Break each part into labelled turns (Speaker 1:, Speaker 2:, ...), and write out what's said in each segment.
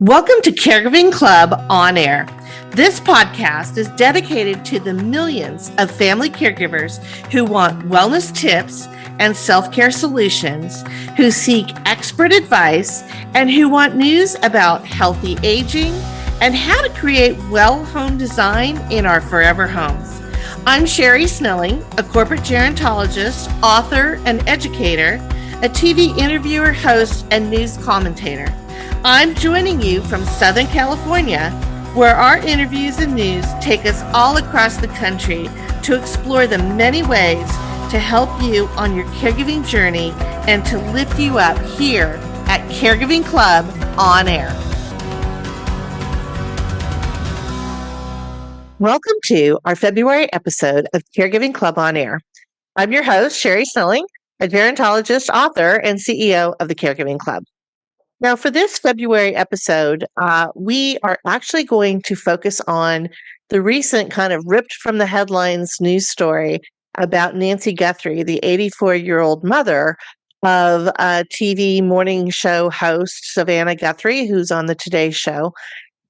Speaker 1: Welcome to Caregiving Club On Air. This podcast is dedicated to the millions of family caregivers who want wellness tips and self-care solutions, who seek expert advice, and who want news about healthy aging and how to create well home design in our forever homes. I'm Sherri Snelling, a corporate gerontologist, author, and educator, a TV interviewer, host, and news commentator. I'm joining you from Southern California, where our interviews and news take us all across the country to explore the many ways to help you on your caregiving journey and to lift you up here at Caregiving Club On Air. Welcome to our February episode of Caregiving Club On Air. I'm your host, Sherri Snelling, a gerontologist, author, and CEO of the Caregiving Club. Now, for this February episode, we are actually going to focus on the recent kind of ripped from the headlines news story about Nancy Guthrie, the 84-year-old mother of a TV morning show host, Savannah Guthrie, who's on the Today Show,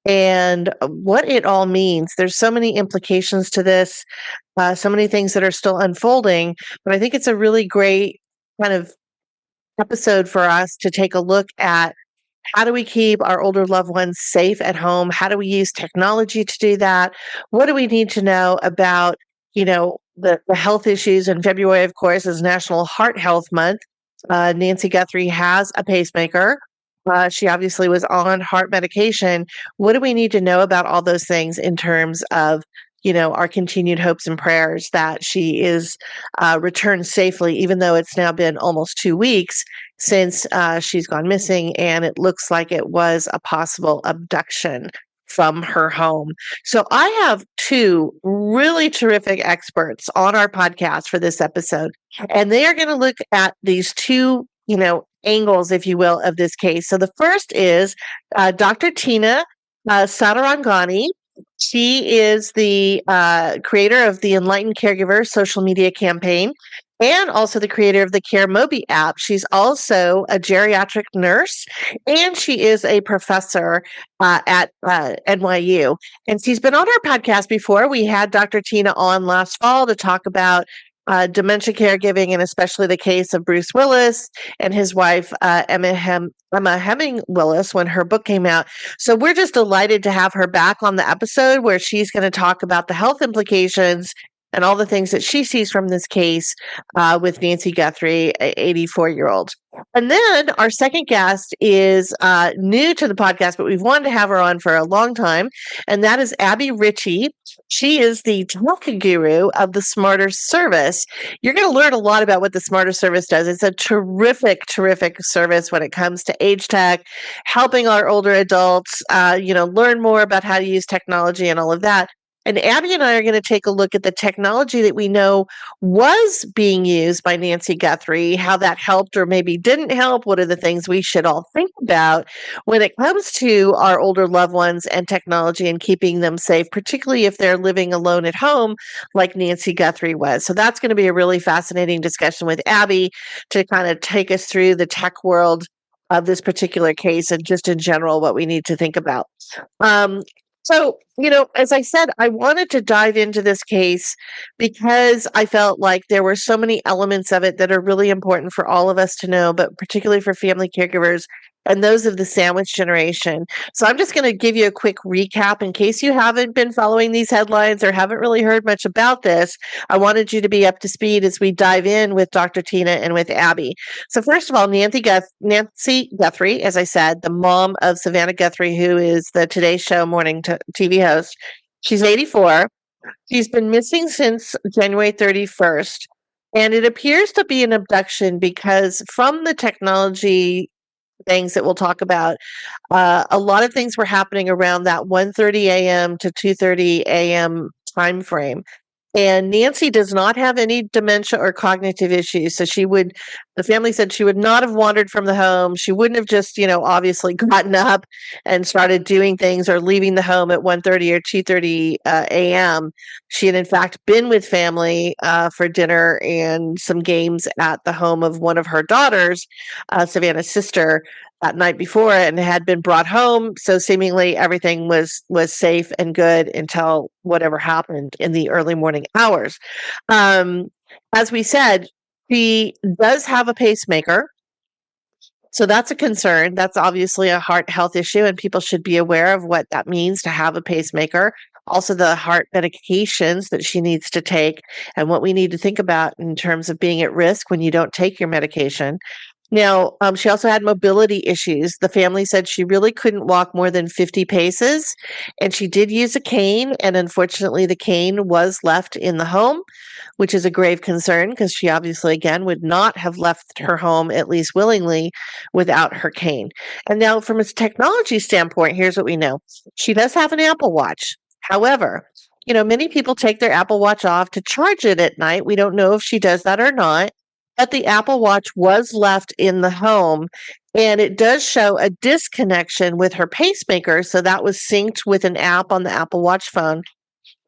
Speaker 1: and what it all means. There's so many implications to this, so many things that are still unfolding, but I think it's a really great kind of episode for us to take a look at how do we keep our older loved ones safe at home? How do we use technology to do that? What do we need to know about, the health issues? In February, of course, is National Heart Health Month. Nancy Guthrie has a pacemaker. She obviously was on heart medication. What do we need to know about all those things in terms of our continued hopes and prayers that she is returned safely, even though it's now been almost 2 weeks since she's gone missing, and it looks like it was a possible abduction from her home. So I have two really terrific experts on our podcast for this episode, and they are going to look at these two, angles, if you will, of this case. So the first is Dr. Tina Sadarangani. She is the creator of the Enlightened Caregiver social media campaign and also the creator of the CareMobi app. She's also a geriatric nurse, and she is a professor at NYU. And she's been on our podcast before. We had Dr. Tina on last fall to talk about dementia caregiving, and especially the case of Bruce Willis and his wife, Emma Heming Willis, when her book came out. So we're just delighted to have her back on the episode where she's going to talk about the health implications and all the things that she sees from this case with Nancy Guthrie, an 84-year-old. And then our second guest is new to the podcast, but we've wanted to have her on for a long time, and that is Abbie Richie. She is the tech guru of the Smarter Service. You're going to learn a lot about what the Smarter Service does. It's a terrific, terrific service when it comes to AgeTech, helping our older adults, learn more about how to use technology and all of that. And Abbie and I are going to take a look at the technology that we know was being used by Nancy Guthrie, how that helped or maybe didn't help. What are the things we should all think about when it comes to our older loved ones and technology and keeping them safe, particularly if they're living alone at home like Nancy Guthrie was. So that's going to be a really fascinating discussion with Abbie to kind of take us through the tech world of this particular case and just in general what we need to think about. So, as I said, I wanted to dive into this case because I felt like there were so many elements of it that are really important for all of us to know, but particularly for family caregivers and those of the sandwich generation. So I'm just going to give you a quick recap in case you haven't been following these headlines or haven't really heard much about this. I wanted you to be up to speed as we dive in with Dr. Tina and with Abbie. So first of all, Nancy Guthrie, as I said, the mom of Savannah Guthrie, who is the Today Show morning TV host. She's 84. She's been missing since January 31st. And it appears to be an abduction because from the technology things that we'll talk about, a lot of things were happening around that 1:30 a.m. to 2:30 a.m. time frame. And Nancy does not have any dementia or cognitive issues. So the family said she would not have wandered from the home. She wouldn't have just, obviously gotten up and started doing things or leaving the home at 1:30 or 2:30 a.m. She had, in fact, been with family for dinner and some games at the home of one of her daughters, Savannah's sister, that night before and had been brought home. So seemingly everything was safe and good until whatever happened in the early morning hours. As we said, she does have a pacemaker. So that's a concern. That's obviously a heart health issue, and people should be aware of what that means to have a pacemaker. Also, the heart medications that she needs to take, and what we need to think about in terms of being at risk when you don't take your medication. Now, she also had mobility issues. The family said she really couldn't walk more than 50 paces, and she did use a cane, and unfortunately, the cane was left in the home, which is a grave concern because she obviously, again, would not have left her home, at least willingly, without her cane. And now, from a technology standpoint, here's what we know. She does have an Apple Watch. However, many people take their Apple Watch off to charge it at night. We don't know if she does that or not, but the Apple Watch was left in the home, and it does show a disconnection with her pacemaker. So that was synced with an app on the Apple Watch phone.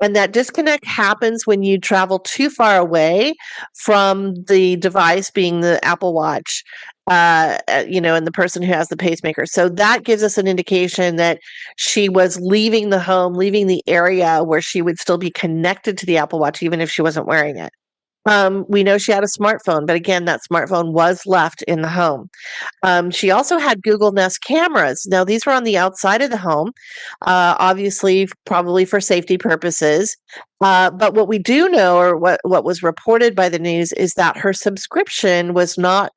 Speaker 1: And that disconnect happens when you travel too far away from the device, being the Apple Watch, and the person who has the pacemaker. So that gives us an indication that she was leaving the home, leaving the area where she would still be connected to the Apple Watch, even if she wasn't wearing it. We know she had a smartphone, but again, that smartphone was left in the home. She also had Google Nest cameras. Now, these were on the outside of the home, obviously, probably for safety purposes. But what we do know, or what was reported by the news, is that her subscription was not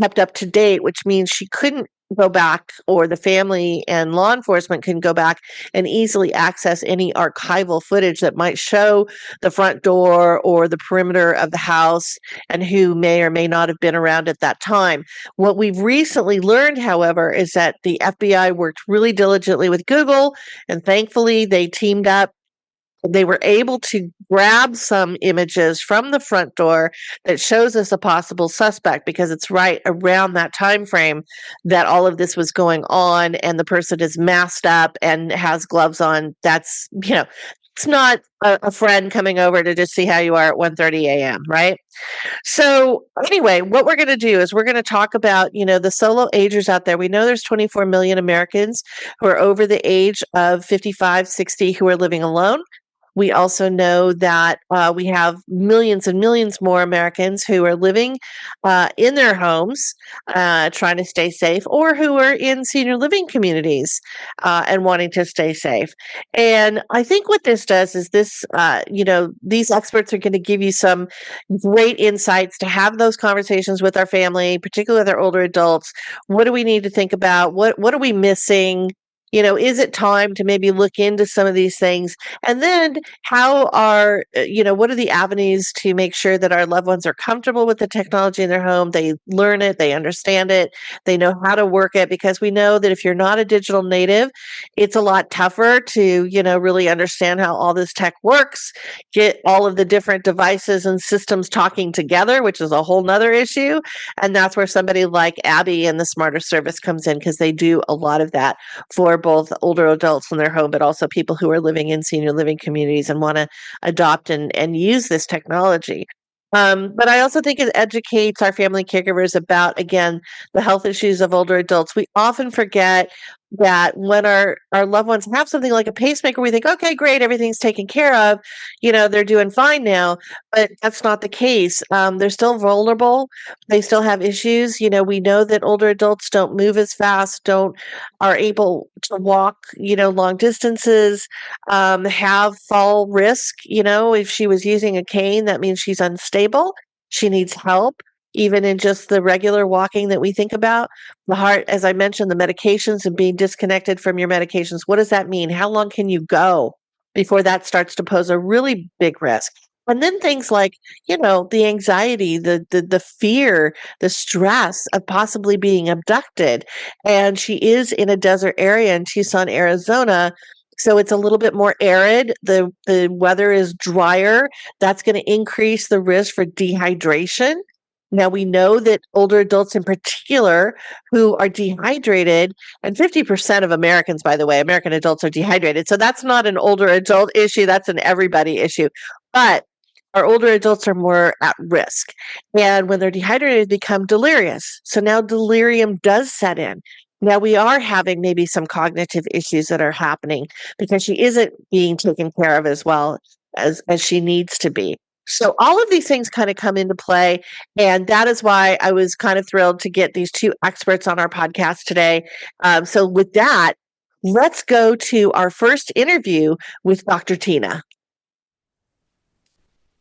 Speaker 1: kept up to date, which means she couldn't go back, or the family and law enforcement can go back and easily access any archival footage that might show the front door or the perimeter of the house and who may or may not have been around at that time. What we've recently learned, however, is that the FBI worked really diligently with Google, and thankfully they teamed up. They were able to grab some images from the front door that shows us a possible suspect, because it's right around that time frame that all of this was going on, and the person is masked up and has gloves on. That's, it's not a friend coming over to just see how you are at 1:30 a.m., right? So anyway, what we're going to do is we're going to talk about, the solo agers out there. We know there's 24 million Americans who are over the age of 55, 60 who are living alone. We also know that we have millions and millions more Americans who are living in their homes, trying to stay safe, or who are in senior living communities and wanting to stay safe. And I think what this does is this, these experts are going to give you some great insights to have those conversations with our family, particularly with our older adults. What do we need to think about? What are we missing? Is it time to maybe look into some of these things? And then what are the avenues to make sure that our loved ones are comfortable with the technology in their home? They learn it, they understand it, they know how to work it, because we know that if you're not a digital native, it's a lot tougher to, really understand how all this tech works, get all of the different devices and systems talking together, which is a whole nother issue. And that's where somebody like Abbie and the Smarter Service comes in, because they do a lot of that for both older adults in their home, but also people who are living in senior living communities and want to adopt and use this technology. But I also think it educates our family caregivers about, again, the health issues of older adults. We often forget that when our loved ones have something like a pacemaker, we think, okay, great, everything's taken care of. They're doing fine now. But that's not the case. They're still vulnerable. They still have issues. We know that older adults don't move as fast, are able to walk, long distances, have fall risk. If she was using a cane, that means she's unstable. She needs help, even in just the regular walking that we think about. The heart, as I mentioned, the medications and being disconnected from your medications. What does that mean? How long can you go before that starts to pose a really big risk? And then things like, the anxiety, the fear, the stress of possibly being abducted. And she is in a desert area in Tucson, Arizona. So it's a little bit more arid. The weather is drier. That's going to increase the risk for dehydration. Now, we know that older adults in particular who are dehydrated, and 50% of Americans, by the way, American adults are dehydrated. So that's not an older adult issue. That's an everybody issue. But our older adults are more at risk. And when they're dehydrated, they become delirious. So now delirium does set in. Now we are having maybe some cognitive issues that are happening because she isn't being taken care of as well as she needs to be. So all of these things kind of come into play, and that is why I was kind of thrilled to get these two experts on our podcast today. So with that, let's go to our first interview with Dr. Tina.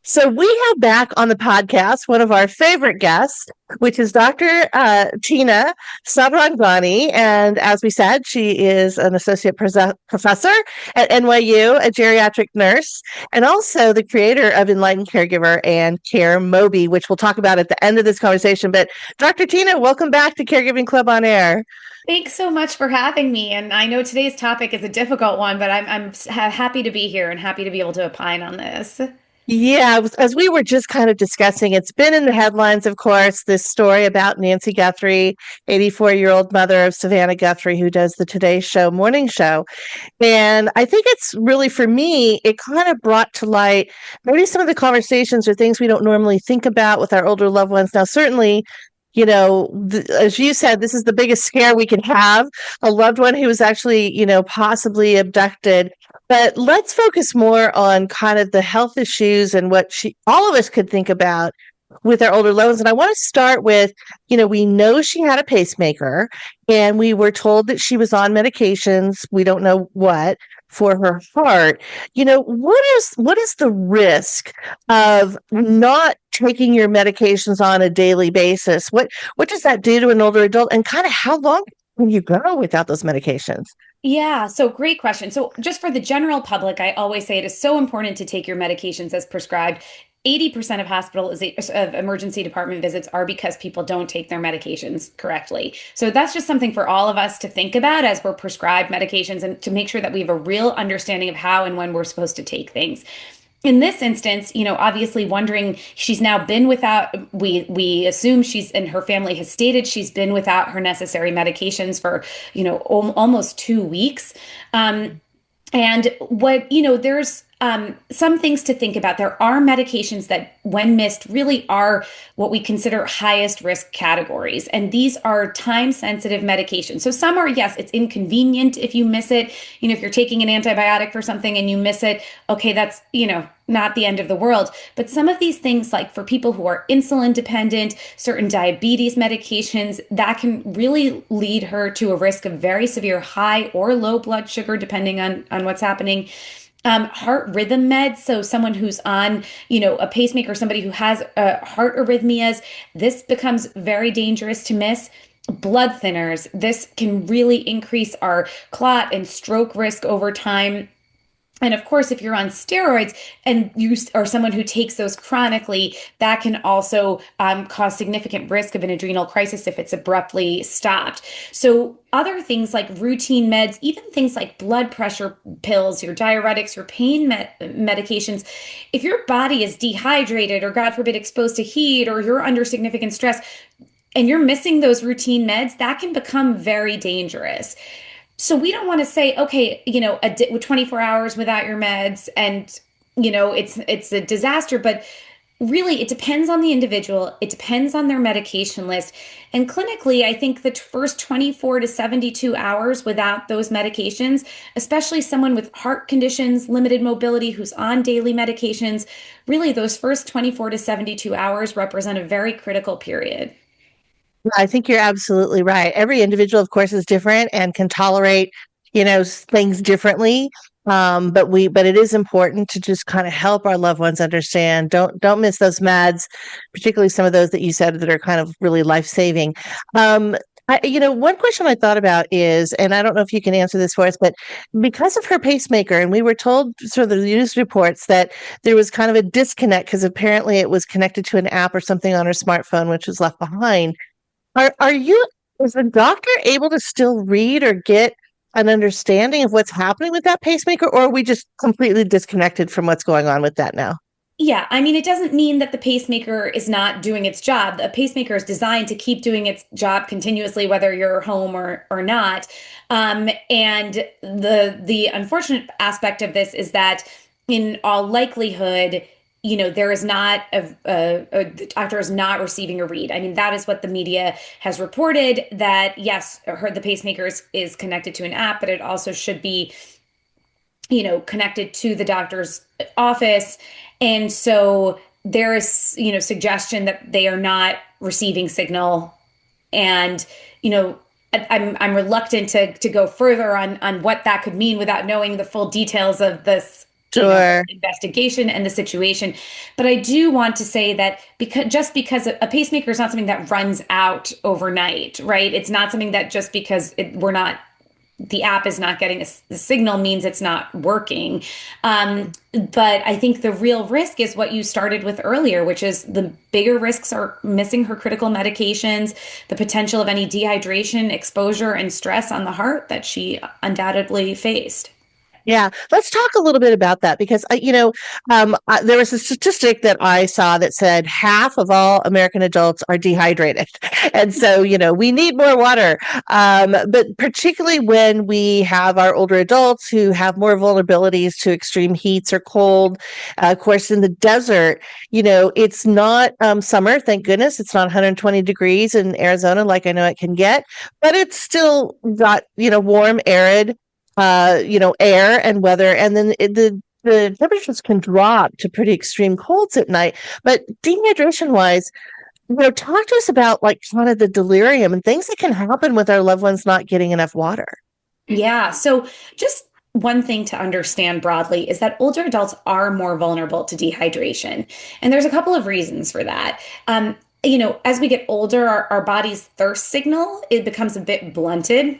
Speaker 1: So we have back on the podcast one of our favorite guests, which is Dr. Tina Sadarangani. And as we said, she is an associate professor at NYU, a geriatric nurse, and also the creator of Enlightened Caregiver and CareMobi, which we'll talk about at the end of this conversation. But Dr. Tina, welcome back to Caregiving Club On Air.
Speaker 2: Thanks so much for having me. And I know today's topic is a difficult one, but I'm happy to be here and happy to be able to opine on this.
Speaker 1: Yeah, as we were just kind of discussing, it's been in the headlines, of course, this story about Nancy Guthrie, 84-year-old mother of Savannah Guthrie, who does the Today Show morning show. And I think it's really, for me, it kind of brought to light maybe some of the conversations or things we don't normally think about with our older loved ones. Now, certainly, as you said, this is the biggest scare we can have, a loved one who was actually, possibly abducted. But let's focus more on kind of the health issues and what all of us could think about with our older loved ones. And I want to start with, we know she had a pacemaker, and we were told that she was on medications. We don't know what for her heart. What is the risk of not taking your medications on a daily basis? What does that do to an older adult, and kind of how long can you go without those medications?
Speaker 2: Yeah, so great question. So, just for the general public, I always say it is so important to take your medications as prescribed. 80% of emergency department visits are because people don't take their medications correctly. So that's just something for all of us to think about as we're prescribed medications, and to make sure that we have a real understanding of how and when we're supposed to take things. In this instance, obviously wondering, she's now been without, we assume she's, and her family has stated she's been without her necessary medications for, almost 2 weeks. And there's some things to think about. There are medications that, when missed, really are what we consider highest risk categories. And these are time sensitive medications. So some are, yes, it's inconvenient if you miss it. If you're taking an antibiotic for something and you miss it, okay, that's, not the end of the world. But some of these things, like for people who are insulin dependent, certain diabetes medications, that can really lead her to a risk of very severe high or low blood sugar, depending on what's happening. Heart rhythm meds. So someone who's on, a pacemaker, somebody who has heart arrhythmias, this becomes very dangerous to miss. Blood thinners. This can really increase our clot and stroke risk over time. And of course, if you're on steroids and you are someone who takes those chronically, that can also cause significant risk of an adrenal crisis if it's abruptly stopped. So other things like routine meds, even things like blood pressure pills, your diuretics, your pain medications, if your body is dehydrated or, God forbid, exposed to heat, or you're under significant stress and you're missing those routine meds, that can become very dangerous. So we don't want to say, okay, 24 hours without your meds and, it's a disaster. But really, it depends on the individual. It depends on their medication list. And clinically, I think the first 24 to 72 hours without those medications, especially someone with heart conditions, limited mobility, who's on daily medications, really those first 24 to 72 hours represent a very critical period.
Speaker 1: I think you're absolutely right. Every individual, of course, is different and can tolerate, things differently. But it is important to just kind of help our loved ones understand. Don't miss those meds, particularly some of those that you said that are kind of really life saving. One question I thought about is, and I don't know if you can answer this for us, but because of her pacemaker, and we were told through the news reports that there was kind of a disconnect because apparently it was connected to an app or something on her smartphone, which was left behind. Is the doctor able to still read or get an understanding of what's happening with that pacemaker, or are we just completely disconnected from what's going on with that now?
Speaker 2: Yeah, I mean, it doesn't mean that the pacemaker is not doing its job. The pacemaker is designed to keep doing its job continuously, whether you're home or not. And the unfortunate aspect of this is that, in all likelihood, there is not the doctor is not receiving a read. I mean, that is what the media has reported, that yes, the pacemaker is connected to an app, but it also should be, connected to the doctor's office. And so there is, suggestion that they are not receiving signal. And, I'm reluctant to go further on what that could mean without knowing the full details of this
Speaker 1: Sure.
Speaker 2: investigation and the situation. But I do want to say that because a pacemaker is not something that runs out overnight, right? It's not something that just because the app is not getting a signal means it's not working. But I think the real risk is what you started with earlier, which is the bigger risks are missing her critical medications, the potential of any dehydration, exposure, and stress on the heart that she undoubtedly faced.
Speaker 1: Yeah, let's talk a little bit about that because there was a statistic that I saw that said half of all American adults are dehydrated, and so we need more water. But particularly when we have our older adults who have more vulnerabilities to extreme heats or cold. Of course, in the desert, it's not summer. Thank goodness, it's not 120 degrees in Arizona like I know it can get, but it's still got warm, arid air and weather, and then the temperatures can drop to pretty extreme colds at night. But dehydration wise, talk to us about like kind of the delirium and things that can happen with our loved ones not getting enough water.
Speaker 2: Yeah. So just one thing to understand broadly is that older adults are more vulnerable to dehydration. And there's a couple of reasons for that. As we get older, our body's thirst signal, it becomes a bit blunted.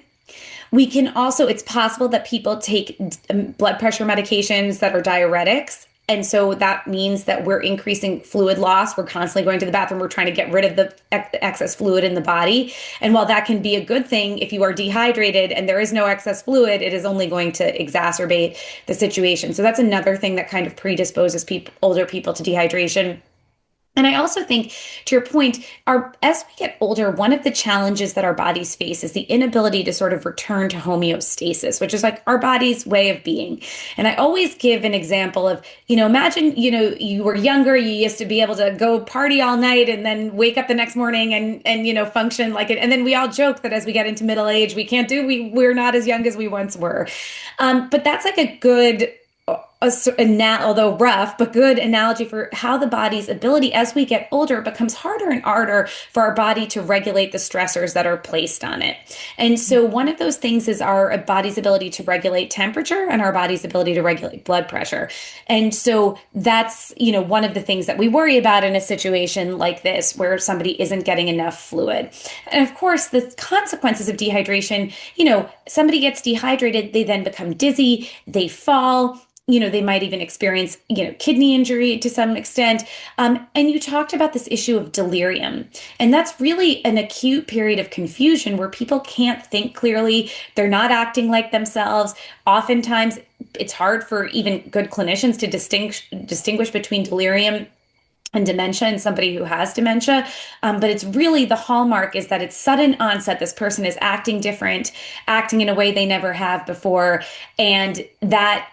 Speaker 2: We can also, it's possible that people take blood pressure medications that are diuretics. And so that means that we're increasing fluid loss. We're constantly going to the bathroom. We're trying to get rid of the excess fluid in the body. And while that can be a good thing, if you are dehydrated and there is no excess fluid, it is only going to exacerbate the situation. So that's another thing that kind of predisposes older people to dehydration. And I also think, to your point, as we get older, one of the challenges that our bodies face is the inability to sort of return to homeostasis, which is like our body's way of being. And I always give an example of, imagine, you were younger, you used to be able to go party all night and then wake up the next morning and function like it. And then we all joke that as we get into middle age, we're not as young as we once were. But that's like a good although rough, but good analogy for how the body's ability as we get older becomes harder and harder for our body to regulate the stressors that are placed on it. And so one of those things is our body's ability to regulate temperature and our body's ability to regulate blood pressure. And so that's, one of the things that we worry about in a situation like this where somebody isn't getting enough fluid. And of course, the consequences of dehydration, somebody gets dehydrated, they then become dizzy, they fall. They might even experience, kidney injury to some extent. And you talked about this issue of delirium. And that's really an acute period of confusion where people can't think clearly. They're not acting like themselves. Oftentimes, it's hard for even good clinicians to distinguish between delirium and dementia in somebody who has dementia. But it's really the hallmark is that it's sudden onset. This person is acting different, acting in a way they never have before. And that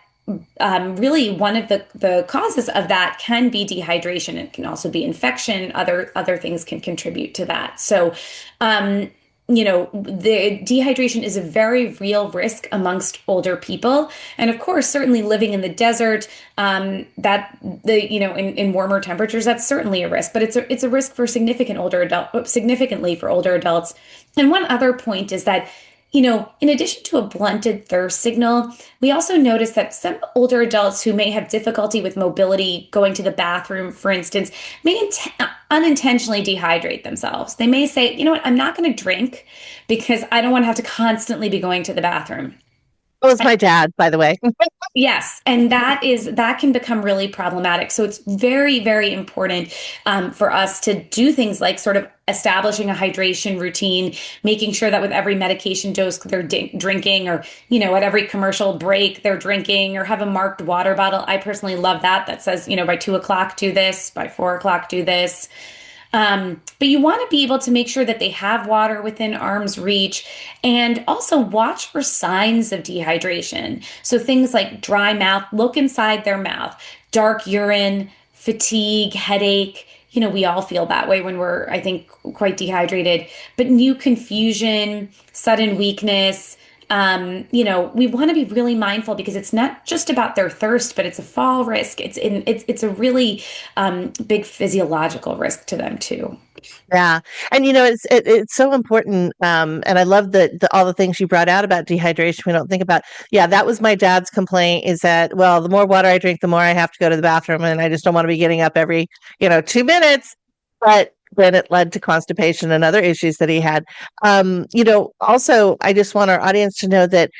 Speaker 2: really one of the causes of that can be dehydration. It can also be infection. Other things can contribute to that. So, the dehydration is a very real risk amongst older people. And of course, certainly living in the desert, in warmer temperatures, that's certainly a risk, but it's a risk for significantly for older adults. And one other point is that in addition to a blunted thirst signal, we also notice that some older adults who may have difficulty with mobility, going to the bathroom, for instance, may unintentionally dehydrate themselves. They may say, I'm not going to drink because I don't want to have to constantly be going to the bathroom.
Speaker 1: That was my dad, by the way.
Speaker 2: Yes, and that can become really problematic. So it's very, very important for us to do things like sort of establishing a hydration routine, making sure that with every medication dose they're drinking, or at every commercial break they're drinking, or have a marked water bottle. I personally love that says by 2:00 do this, by 4:00 do this. But you want to be able to make sure that they have water within arm's reach, and also watch for signs of dehydration. So things like dry mouth, look inside their mouth, dark urine, fatigue, headache. We all feel that way when we're, I think, quite dehydrated, but new confusion, sudden weakness. We want to be really mindful because it's not just about their thirst, but it's a fall risk. It's a really big physiological risk to them too.
Speaker 1: Yeah. And it's so important. And I love all the things you brought out about dehydration. We don't think about, yeah, that was my dad's complaint, is that, well, the more water I drink, the more I have to go to the bathroom, and I just don't want to be getting up every, 2 minutes. But then it led to constipation and other issues that he had. Also, I just want our audience to know that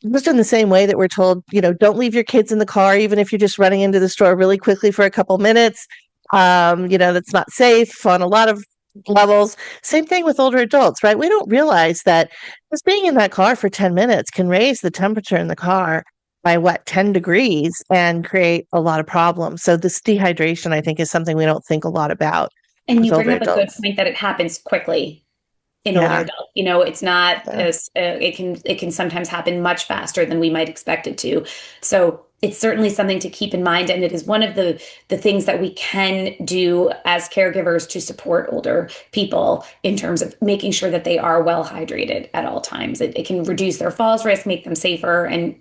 Speaker 1: just in the same way that we're told, don't leave your kids in the car, even if you're just running into the store really quickly for a couple minutes. That's not safe on a lot of levels. Same thing with older adults, right? We don't realize that just being in that car for 10 minutes can raise the temperature in the car by 10 degrees and create a lot of problems. So this dehydration, I think, is something we don't think a lot about
Speaker 2: And
Speaker 1: with
Speaker 2: you bring
Speaker 1: older
Speaker 2: up a good
Speaker 1: adults.
Speaker 2: point that it happens quickly in older
Speaker 1: Yeah.
Speaker 2: adults. It's not
Speaker 1: Yeah.
Speaker 2: as it can sometimes happen much faster than we might expect it to. So it's certainly something to keep in mind, and it is one of the things that we can do as caregivers to support older people in terms of making sure that they are well hydrated at all times. It can reduce their falls risk, make them safer, and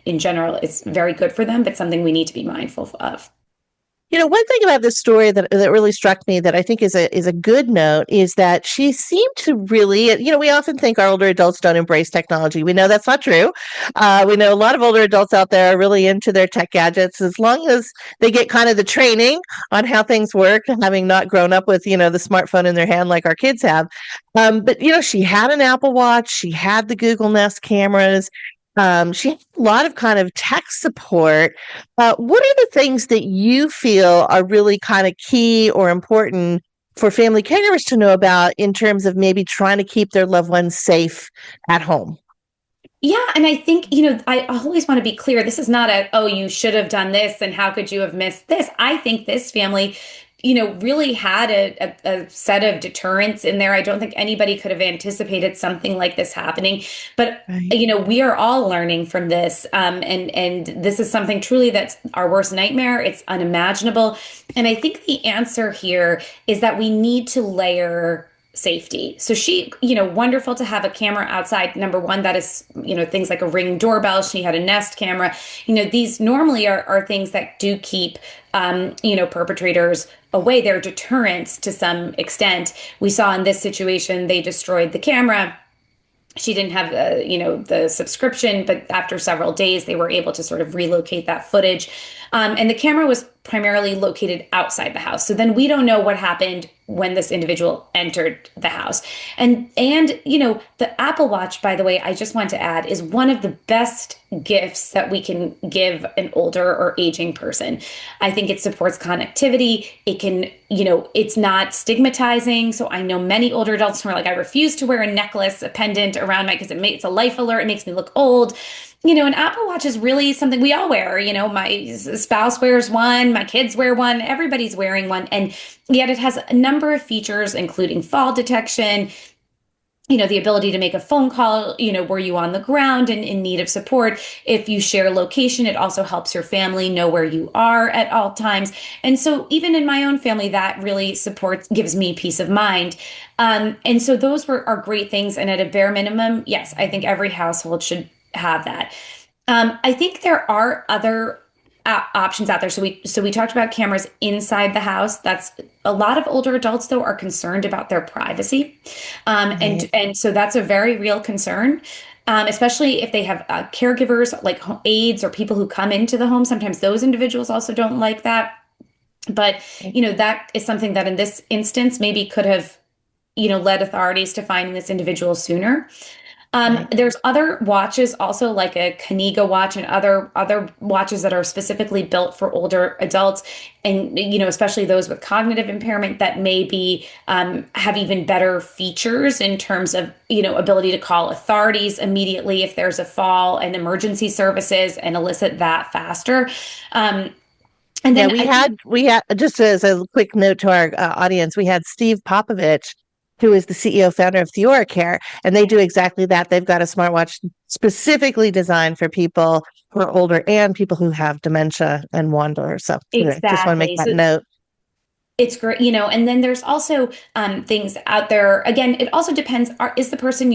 Speaker 2: in general, it's very good for them, but something we need to be mindful of.
Speaker 1: One thing about this story that really struck me that I think is a good note is that she seemed to really, we often think our older adults don't embrace technology. We know that's not true. We know a lot of older adults out there are really into their tech gadgets, as long as they get kind of the training on how things work, having not grown up with, the smartphone in their hand like our kids have. But, she had an Apple Watch, she had the Google Nest cameras. She had a lot of kind of tech support. What are the things that you feel are really kind of key or important for family caregivers to know about in terms of maybe trying to keep their loved ones safe at home?
Speaker 2: Yeah, and I think, I always want to be clear. This is not oh, you should have done this, and how could you have missed this? I think this family, really had a set of deterrents in there. I don't think anybody could have anticipated something like this happening. But,
Speaker 1: Right.
Speaker 2: we are all learning from this. And this is something truly that's our worst nightmare. It's unimaginable. And I think the answer here is that we need to layer safety. So she, wonderful to have a camera outside. Number one, that is, things like a Ring doorbell. She had a Nest camera. These normally are things that do keep, perpetrators away. They're deterrents to some extent. We saw in this situation, they destroyed the camera. She didn't have the subscription, but after several days, they were able to sort of relocate that footage. And the camera was primarily located outside the house. So then we don't know what happened when this individual entered the house. And the Apple Watch, by the way, I just want to add, is one of the best gifts that we can give an older or aging person. I think it supports connectivity. It can, it's not stigmatizing. So I know many older adults who are like, I refuse to wear a necklace, a pendant around because it's a life alert. It makes me look old. An Apple Watch is really something we all wear. My spouse wears one, my kids wear one, everybody's wearing one. And yet it has a number of features, including fall detection, the ability to make a phone call, were you on the ground and in need of support? If you share location, it also helps your family know where you are at all times. And so even in my own family, that really gives me peace of mind. And so those are great things. And at a bare minimum, yes, I think every household should have that. I think there are other options out there. So we talked about cameras inside the house. That's a lot of older adults though are concerned about their privacy, and so that's a very real concern. Especially if they have caregivers like aides or people who come into the home. Sometimes those individuals also don't like that. But that is something that in this instance maybe could have led authorities to finding this individual sooner. There's other watches also like a Kaniga watch and other watches that are specifically built for older adults, and especially those with cognitive impairment that maybe have even better features in terms of ability to call authorities immediately if there's a fall, and emergency services, and elicit that faster. And then
Speaker 1: we had just as a quick note to our audience, we had Steve Popovich who is the CEO founder of TheoraCare, and they do exactly that. They've got a smartwatch specifically designed for people who are older and people who have dementia and wander. So anyway, just want to make
Speaker 2: Exactly.
Speaker 1: that
Speaker 2: So
Speaker 1: note.
Speaker 2: it's great, and then there's also things out there. Again, it also depends. Is the person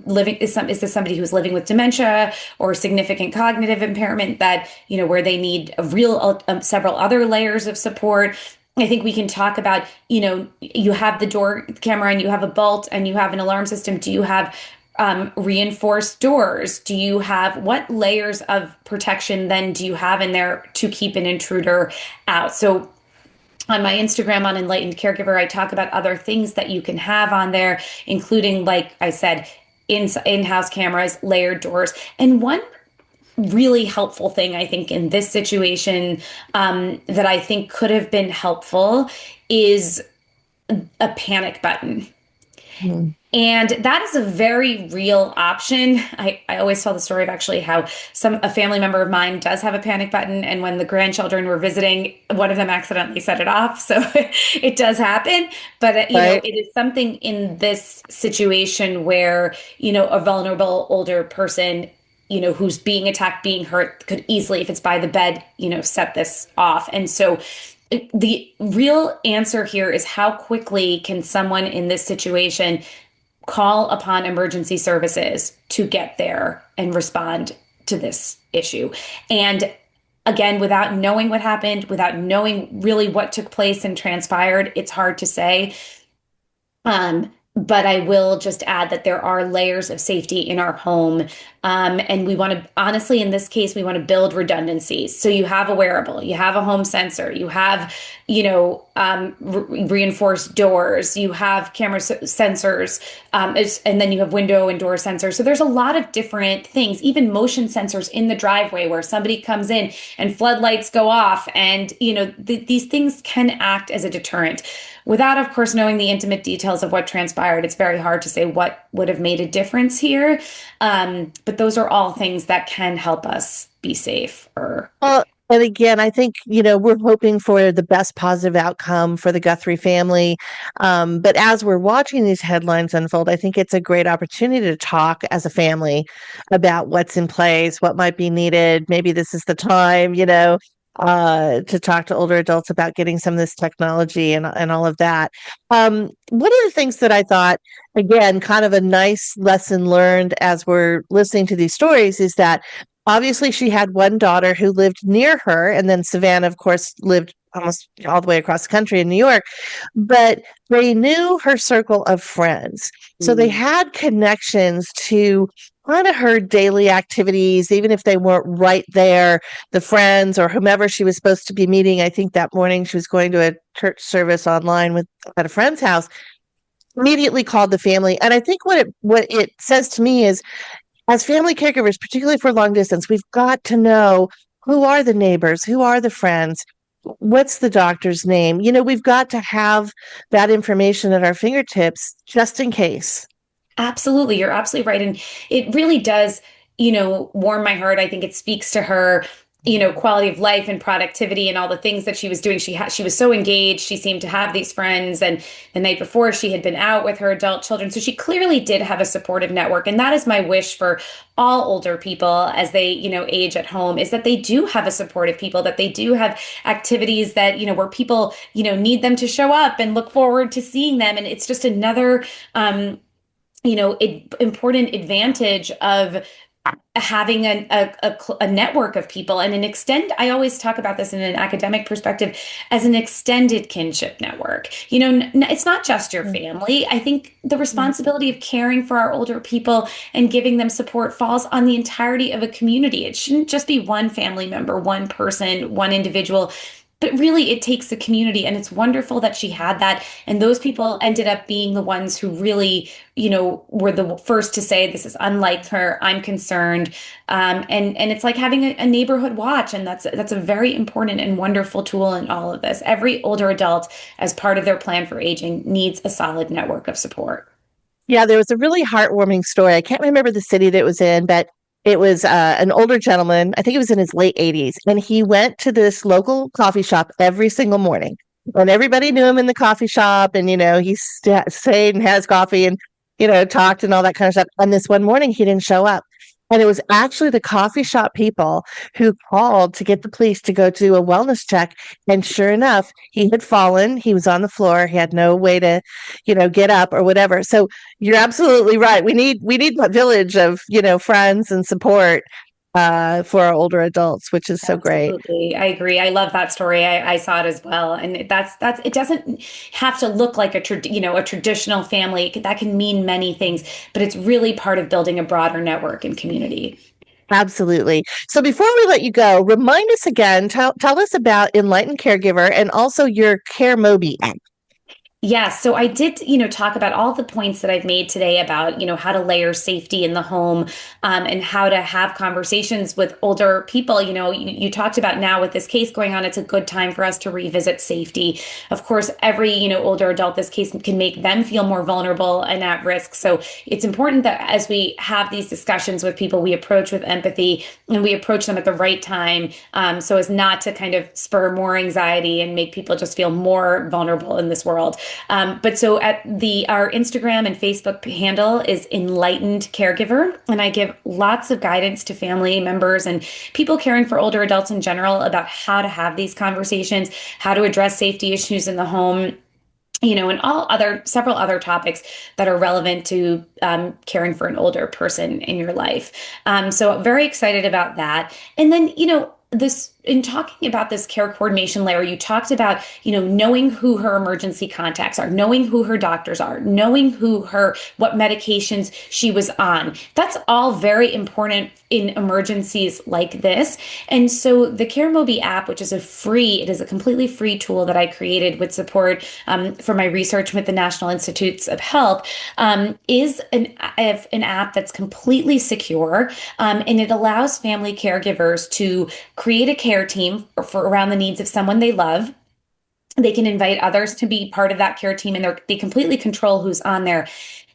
Speaker 2: living, is this somebody who's living with dementia or significant cognitive impairment that, where they need a real several other layers of support? I think we can talk about, you have the door camera and you have a bolt and you have an alarm system. Do you have reinforced doors? Do you have, what layers of protection then do you have in there to keep an intruder out? So on my Instagram on Enlightened Caregiver, I talk about other things that you can have on there, including, like I said, in-house cameras, layered doors. And one really helpful thing, I think, in this situation that I think could have been helpful is a panic button.
Speaker 1: Mm.
Speaker 2: And that is a very real option. I always tell the story of actually how a family member of mine does have a panic button, and when the grandchildren were visiting, one of them accidentally set it off. So it does happen, but
Speaker 1: Right.
Speaker 2: it is something in this situation where a vulnerable older person who's being attacked, being hurt, could easily, if it's by the bed, set this off. And so the real answer here is how quickly can someone in this situation call upon emergency services to get there and respond to this issue. And again, without knowing what happened, without knowing really what took place and transpired, it's hard to say. But I will just add that there are layers of safety in our home. And we want to, honestly, in this case, we want to build redundancies. So you have a wearable, you have a home sensor, you have, reinforced doors, you have camera sensors, and then you have window and door sensors. So there's a lot of different things, even motion sensors in the driveway where somebody comes in and floodlights go off. And, these things can act as a deterrent. Without, of course, knowing the intimate details of what transpired, it's very hard to say what would have made a difference here. But those are all things that can help us be safe.
Speaker 1: Well, and again, I think, we're hoping for the best positive outcome for the Guthrie family. But as we're watching these headlines unfold, I think it's a great opportunity to talk as a family about what's in place, what might be needed. Maybe this is the time, to talk to older adults about getting some of this technology and all of that. One of the things that I thought, again, kind of a nice lesson learned as we're listening to these stories is that obviously she had one daughter who lived near her, and then Savannah, of course, lived almost all the way across the country in New York, but they knew her circle of friends. So they had connections to kind of her daily activities, even if they weren't right there, the friends or whomever she was supposed to be meeting. I think that morning she was going to a church service online at a friend's house, immediately called the family. And I think what it says to me is, as family caregivers, particularly for long distance, we've got to know who are the neighbors, who are the friends, what's the doctor's name. We've got to have that information at our fingertips just in case.
Speaker 2: Absolutely. You're absolutely right. And it really does, warm my heart. I think it speaks to her, quality of life and productivity and all the things that she was doing. She was so engaged. She seemed to have these friends. And the night before she had been out with her adult children. So she clearly did have a supportive network. And that is my wish for all older people as they, age at home, is that they do have a supportive people, that they do have activities that, where people, need them to show up and look forward to seeing them. And it's just another, important advantage of having a network of people and I always talk about this in an academic perspective as an extended kinship network. It's not just your family. I think the responsibility of caring for our older people and giving them support falls on the entirety of a community. It shouldn't just be one family member, one person, one individual. But really, it takes a community, and it's wonderful that she had that. And those people ended up being the ones who really, were the first to say, "This is unlike her. I'm concerned." And it's like having a neighborhood watch, and that's a very important and wonderful tool in all of this. Every older adult, as part of their plan for aging, needs a solid network of support.
Speaker 1: Yeah, there was a really heartwarming story. I can't remember the city that it was in, but it was an older gentleman. I think he was in his late 80s, and he went to this local coffee shop every single morning. And everybody knew him in the coffee shop, and he stayed and has coffee and talked and all that kind of stuff. And this one morning he didn't show up, and it was actually the coffee shop people who called to get the police to go do a wellness check. And sure enough, he had fallen. He was on the floor. He had no way to get up or whatever. So you're absolutely right. We need a village of friends and support for our older adults, which is so great.
Speaker 2: Absolutely. I agree. I love that story. I saw it as well. And that's it doesn't have to look like a traditional family. That can mean many things, but it's really part of building a broader network and community.
Speaker 1: Absolutely. So before we let you go, remind us again, tell us about Enlightened Caregiver and also your CareMobi app.
Speaker 2: Yes. So I did, talk about all the points that I've made today about, how to layer safety in the home, and how to have conversations with older people. You talked about now with this case going on, it's a good time for us to revisit safety. Of course, every, older adult, this case can make them feel more vulnerable and at risk. So it's important that as we have these discussions with people, we approach with empathy and we approach them at the right time, so as not to kind of spur more anxiety and make people just feel more vulnerable in this world. But so our Instagram and Facebook handle is Enlightened Caregiver, and I give lots of guidance to family members and people caring for older adults in general about how to have these conversations, how to address safety issues in the home, and several other topics that are relevant to caring for an older person in your life. So very excited about that. And then, in talking about this care coordination layer, you talked about, knowing who her emergency contacts are, knowing who her doctors are, knowing what medications she was on. That's all very important in emergencies like this. And so the CareMobi app, which is it is a completely free tool that I created with support for my research with the National Institutes of Health, is an app that's completely secure, and it allows family caregivers to create a care team for around the needs of someone they love. They can invite others to be part of that care team, and they completely control who's on there.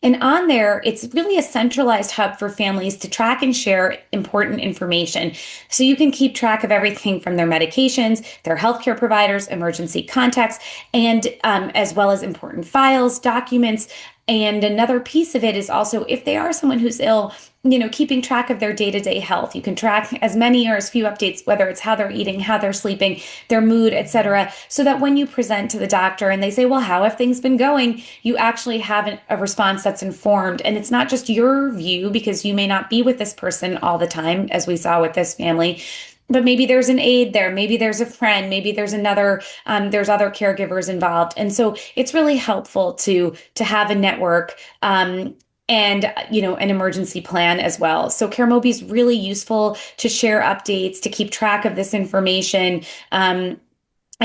Speaker 2: And on there, it's really a centralized hub for families to track and share important information. So you can keep track of everything from their medications, their healthcare providers, emergency contacts, and as well as important files, documents. And another piece of it is also if they are someone who's ill, keeping track of their day-to-day health. You can track as many or as few updates, whether it's how they're eating, how they're sleeping, their mood, etc., so that when you present to the doctor and they say, well, how have things been going? You actually have a response that's informed. And it's not just your view, because you may not be with this person all the time, as we saw with this family. But maybe there's an aide there, maybe there's a friend, maybe there's there's other caregivers involved. And so it's really helpful to have a network, and an emergency plan as well. So CareMobi is really useful to share updates, to keep track of this information, and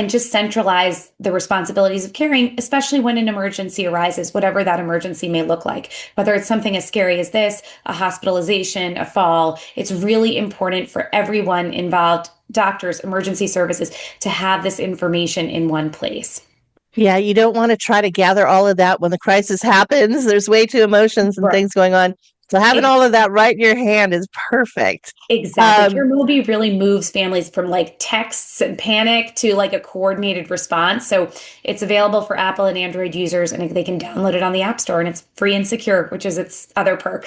Speaker 2: just centralize the responsibilities of caring, especially when an emergency arises, whatever that emergency may look like. Whether it's something as scary as this, a hospitalization, a fall, it's really important for everyone involved, doctors, emergency services, to have this information in one place.
Speaker 1: Yeah, you don't want to try to gather all of that when the crisis happens. There's way too emotions and things going on. So having all of that right in your hand is perfect.
Speaker 2: Exactly. CareMobi really moves families from like texts and panic to like a coordinated response. So it's available for Apple and Android users, and they can download it on the App Store, and it's free and secure, which is its other perk.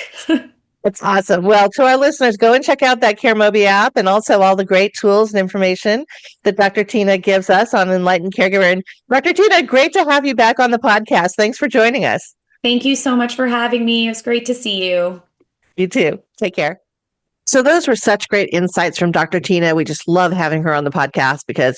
Speaker 1: It's awesome. Well, to our listeners, go and check out that CareMobi app and also all the great tools and information that Dr. Tina gives us on Enlightened Caregiver. And Dr. Tina, great to have you back on the podcast. Thanks for joining us.
Speaker 2: Thank you so much for having me. It was great to see you.
Speaker 1: You too. Take care. So those were such great insights from Dr. Tina. We just love having her on the podcast because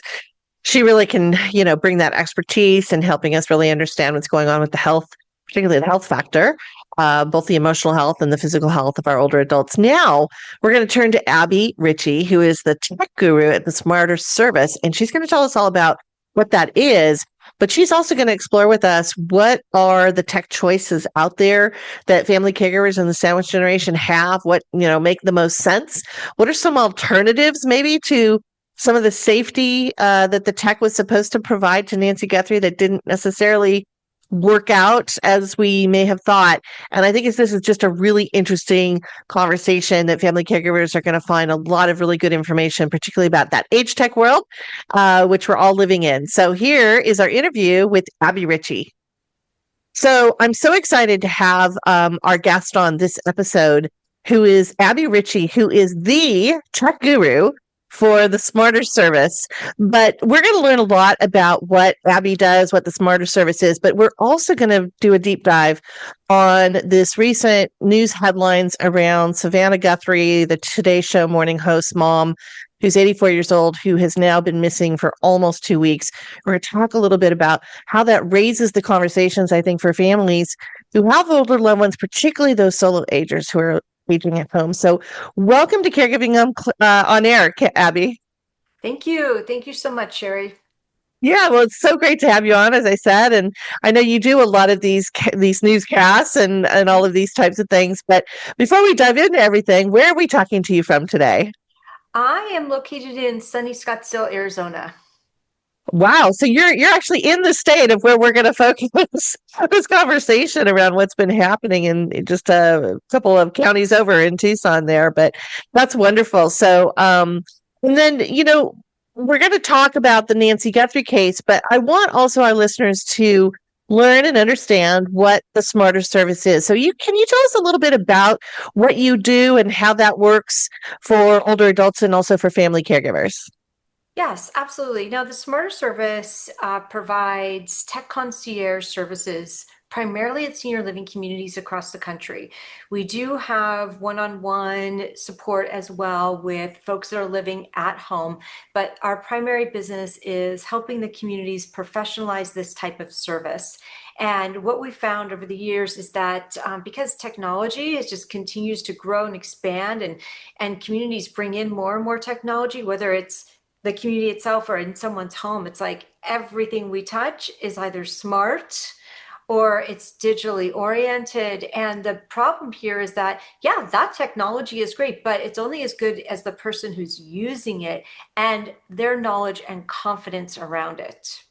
Speaker 1: she really can, bring that expertise and helping us really understand what's going on with the health, particularly the health factor, both the emotional health and the physical health of our older adults. Now, we're going to turn to Abbie Richie, who is the tech guru at the Smarter Service, and she's going to tell us all about what that is. But she's also going to explore with us what are the tech choices out there that family caregivers in the sandwich generation have, what, make the most sense. What are some alternatives maybe to some of the safety that the tech was supposed to provide to Nancy Guthrie that didn't necessarily work out as we may have thought. And I think this is just a really interesting conversation that family caregivers are going to find a lot of really good information, particularly about that AgeTech world, which we're all living in. So here is our interview with Abbie Richie. So I'm so excited to have our guest on this episode, who is Abbie Richie, who is the tech guru for the Smarter service. But we're going to learn a lot about what Abbie does, what the Smarter service is, but we're also going to do a deep dive on this recent news headlines around Savannah Guthrie, the Today Show morning host mom, who's 84 years old, who has now been missing for almost 2 weeks. We're going to talk a little bit about how that raises the conversations, I think, for families who have older loved ones, particularly those solo agers who are aging at home. So welcome to Caregiving on Air, Abbie.
Speaker 3: Thank you. Thank you so much, Sherri.
Speaker 1: Yeah, well, it's so great to have you on, as I said, and I know you do a lot of these newscasts and all of these types of things. But before we dive into everything, where are we talking to you from today?
Speaker 3: I am located in sunny Scottsdale, Arizona.
Speaker 1: Wow, so you're actually in the state of where we're going to focus this conversation around what's been happening in just a couple of counties over in Tucson there, but that's wonderful. So, and then, we're going to talk about the Nancy Guthrie case, but I want also our listeners to learn and understand what the Smarter service is. So can you tell us a little bit about what you do and how that works for older adults and also for family caregivers?
Speaker 3: Yes, absolutely. Now, the Smarter service provides tech concierge services primarily at senior living communities across the country. We do have one-on-one support as well with folks that are living at home, but our primary business is helping the communities professionalize this type of service. And what we found over the years is that because technology just continues to grow and expand, and communities bring in more and more technology, whether it's the community itself or in someone's home, it's like everything we touch is either smart or it's digitally oriented. And the problem here is that, yeah, that technology is great, but it's only as good as the person who's using it and their knowledge and confidence around it.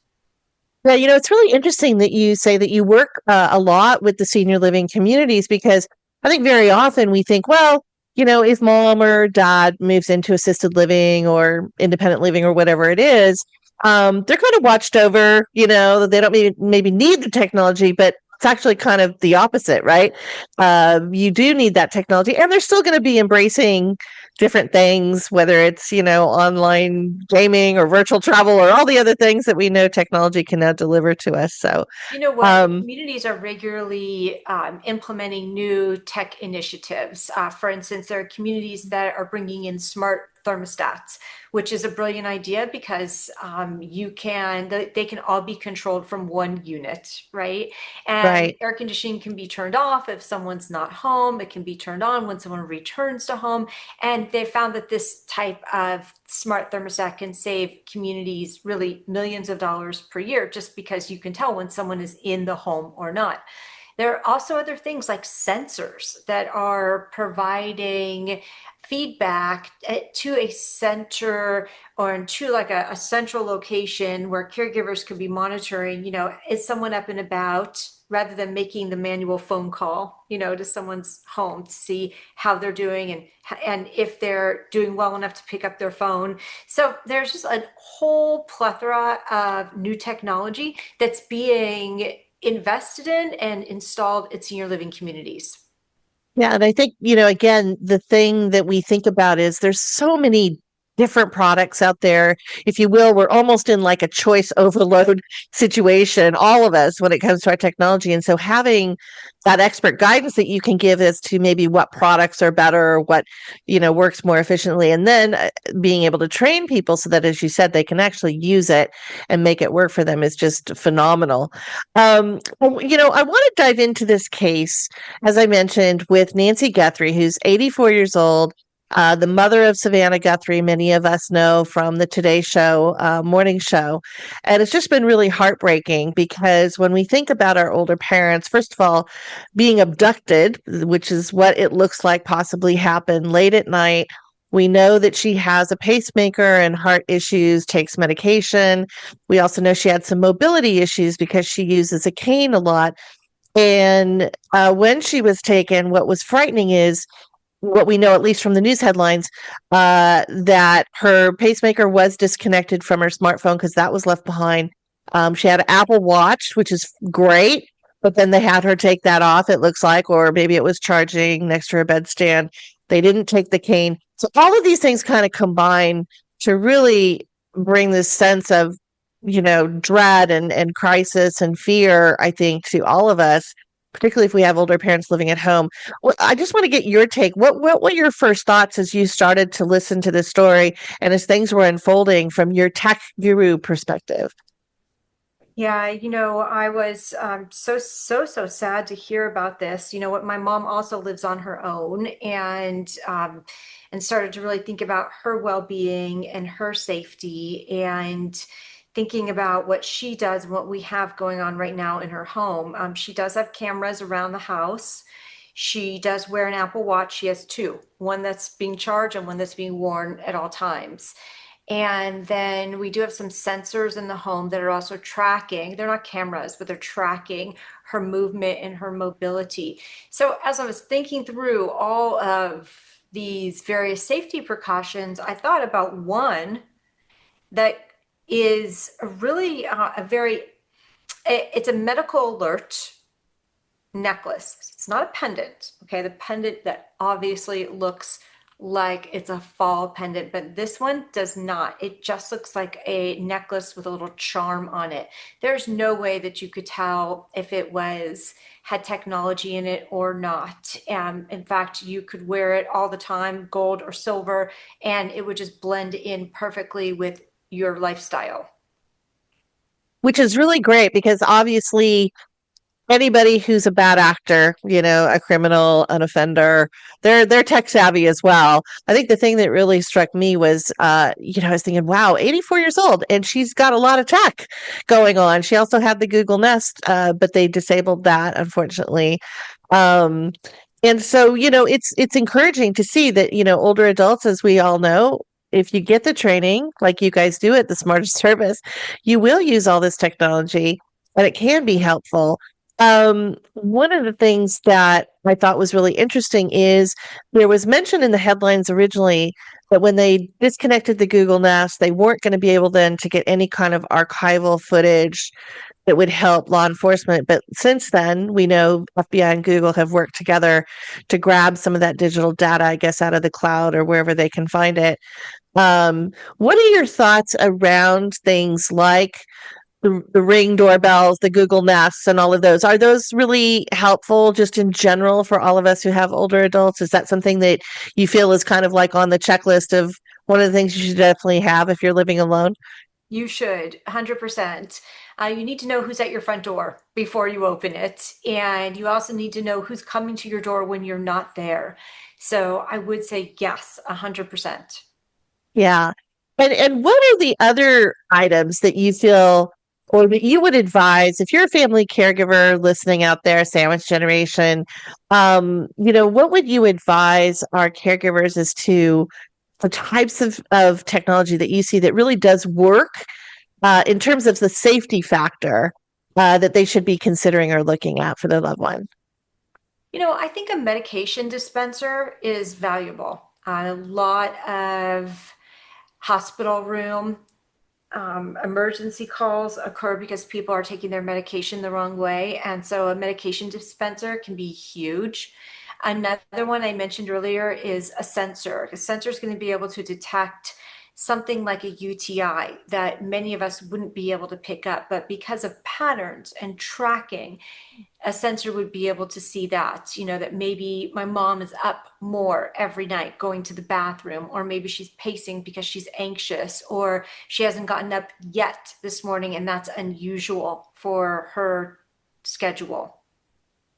Speaker 1: Yeah, it's really interesting that you say that you work a lot with the senior living communities, because I think very often we think, well, if mom or dad moves into assisted living or independent living or whatever it is, they're kind of watched over, they don't maybe need the technology, but it's actually kind of the opposite, right? You do need that technology, and they're still going to be embracing different things, whether it's, online gaming or virtual travel or all the other things that we know technology can now deliver to us. So,
Speaker 3: communities are regularly implementing new tech initiatives. For instance, there are communities that are bringing in smart thermostats, which is a brilliant idea because they can all be controlled from one unit, right? And air conditioning can be turned off if someone's not home. It can be turned on when someone returns to home. And they found that this type of smart thermostat can save communities really millions of dollars per year, just because you can tell when someone is in the home or not. There are also other things like sensors that are providing feedback to a center or to like a central location where caregivers could be monitoring, is someone up and about, rather than making the manual phone call, to someone's home to see how they're doing and if they're doing well enough to pick up their phone. So there's just a whole plethora of new technology that's being invested in and installed at senior living communities.
Speaker 1: Yeah, and I think, again, the thing that we think about is there's so many different products out there. If you will, we're almost in like a choice overload situation, all of us, when it comes to our technology. And so having that expert guidance that you can give as to maybe what products are better or what, works more efficiently, and then being able to train people so that, as you said, they can actually use it and make it work for them is just phenomenal. I want to dive into this case, as I mentioned, with Nancy Guthrie, who's 84 years old. The mother of Savannah Guthrie, many of us know from the Today Show morning show. And it's just been really heartbreaking, because when we think about our older parents, first of all, being abducted, which is what it looks like possibly happened late at night, We know that she has a pacemaker and heart issues, takes medication. We also know she had some mobility issues because she uses a cane a lot. And when she was taken, what was frightening is what we know, at least from the news headlines, that her pacemaker was disconnected from her smartphone because that was left behind. She had an Apple Watch, which is great, but then they had her take that off, it looks like, or maybe it was charging next to her bedstand. They didn't take the cane. So all of these things kind of combine to really bring this sense of, dread and crisis and fear, I think, to all of us, particularly if we have older parents living at home. Well, I just want to get your take. What were your first thoughts as you started to listen to this story and as things were unfolding from your tech guru perspective?
Speaker 3: Yeah, I was so sad to hear about this. You know what? My mom also lives on her own, and started to really think about her well-being and her safety, and thinking about what she does and what we have going on right now in her home. She does have cameras around the house. She does wear an Apple Watch. She has two, one that's being charged and one that's being worn at all times. And then we do have some sensors in the home that are also tracking. They're not cameras, but they're tracking her movement and her mobility. So as I was thinking through all of these various safety precautions, I thought about one that is really it's a medical alert necklace. It's not a pendant, okay? The pendant that obviously looks like it's a fall pendant, but this one does not. It just looks like a necklace with a little charm on it. There's no way that you could tell if it had technology in it or not. In fact, you could wear it all the time, gold or silver, and it would just blend in perfectly with your lifestyle.
Speaker 1: Which is really great because obviously anybody who's a bad actor, a criminal, an offender, they're tech savvy as well. I think the thing that really struck me was, I was thinking, wow, 84 years old, and she's got a lot of tech going on. She also had the Google Nest, but they disabled that, unfortunately. Um, and so, it's encouraging to see that, older adults, as we all know, if you get the training like you guys do at the Smartest Service, you will use all this technology and it can be helpful. One of the things that I thought was really interesting is there was mention in the headlines originally that when they disconnected the Google Nest, they weren't going to be able then to get any kind of archival footage that would help law enforcement. But since then, we know FBI and Google have worked together to grab some of that digital data, I guess, out of the cloud or wherever they can find it. What are your thoughts around things like the Ring doorbells, the Google Nests, and all of those? Are those really helpful just in general for all of us who have older adults? Is that something that you feel is kind of like on the checklist of one of the things you should definitely have if you're living alone?
Speaker 3: You should, 100%. You need to know who's at your front door before you open it. And you also need to know who's coming to your door when you're not there. So I would say yes, 100%.
Speaker 1: Yeah. And what are the other items that you feel or that you would advise if you're a family caregiver listening out there, sandwich generation, what would you advise our caregivers as to the types of technology that you see that really does work in terms of the safety factor that they should be considering or looking at for their loved one?
Speaker 3: I think a medication dispenser is valuable. A lot of hospital room emergency calls occur because people are taking their medication the wrong way. And so a medication dispenser can be huge. Another one I mentioned earlier is a sensor. A sensor is going to be able to detect something like a UTI that many of us wouldn't be able to pick up, but because of patterns and tracking, a sensor would be able to see that, that maybe my mom is up more every night going to the bathroom, or maybe she's pacing because she's anxious, or she hasn't gotten up yet this morning, and that's unusual for her schedule.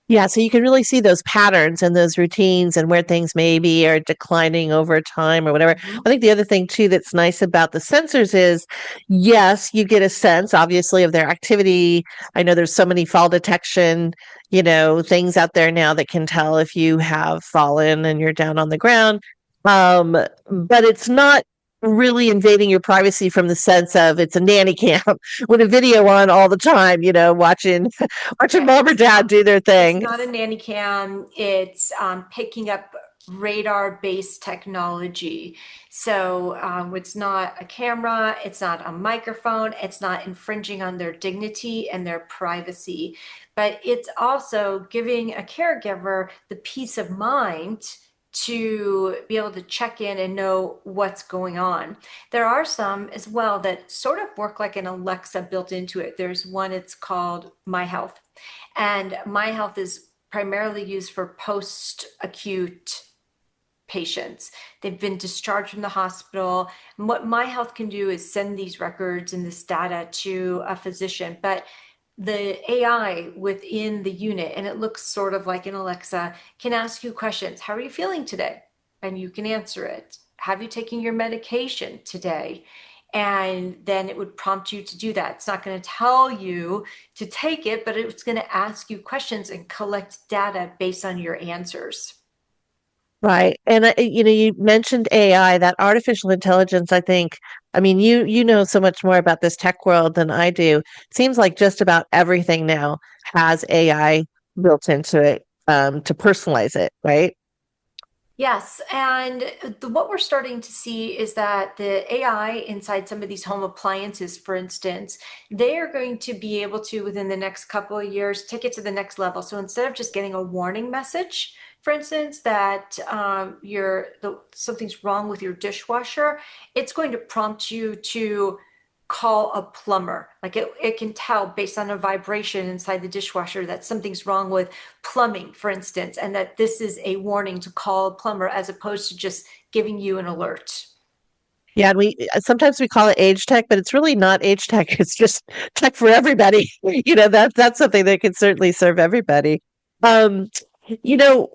Speaker 1: Yeah, so you can really see those patterns and those routines and where things maybe are declining over time or whatever. I think the other thing too that's nice about the sensors is, yes, you get a sense, obviously, of their activity. I know there's so many fall detection, things out there now that can tell if you have fallen and you're down on the ground. But it's not really invading your privacy from the sense of it's a nanny cam with a video on all the time, watching mom or dad do their thing.
Speaker 3: It's not a nanny cam. It's picking up radar-based technology. So it's not a camera, it's not a microphone, it's not infringing on their dignity and their privacy, but it's also giving a caregiver the peace of mind to be able to check in and know what's going on. There are some as well that sort of work like an Alexa built into it. There's one, it's called My Health. And My Health is primarily used for post-acute patients. They've been discharged from the hospital. And what My Health can do is send these records and this data to a physician. But the AI within the unit, and it looks sort of like an Alexa, can ask you questions. How are you feeling today? And you can answer it. Have you taken your medication today? And then it would prompt you to do that. It's not going to tell you to take it, but it's going to ask you questions and collect data based on your answers.
Speaker 1: Right. And you mentioned AI, that artificial intelligence, I think, I mean, you know so much more about this tech world than I do. It seems like just about everything now has AI built into it, to personalize it, right?
Speaker 3: Yes, and what we're starting to see is that the AI inside some of these home appliances, for instance, they are going to be able to, within the next couple of years, take it to the next level. So instead of just getting a warning message, for instance, that something's wrong with your dishwasher, it's going to prompt you to call a plumber. Like it can tell based on a vibration inside the dishwasher that something's wrong with plumbing, for instance, and that this is a warning to call a plumber as opposed to just giving you an alert.
Speaker 1: Yeah, and we sometimes we call it AgeTech, but it's really not AgeTech. It's just tech for everybody. That's something that can certainly serve everybody. Um,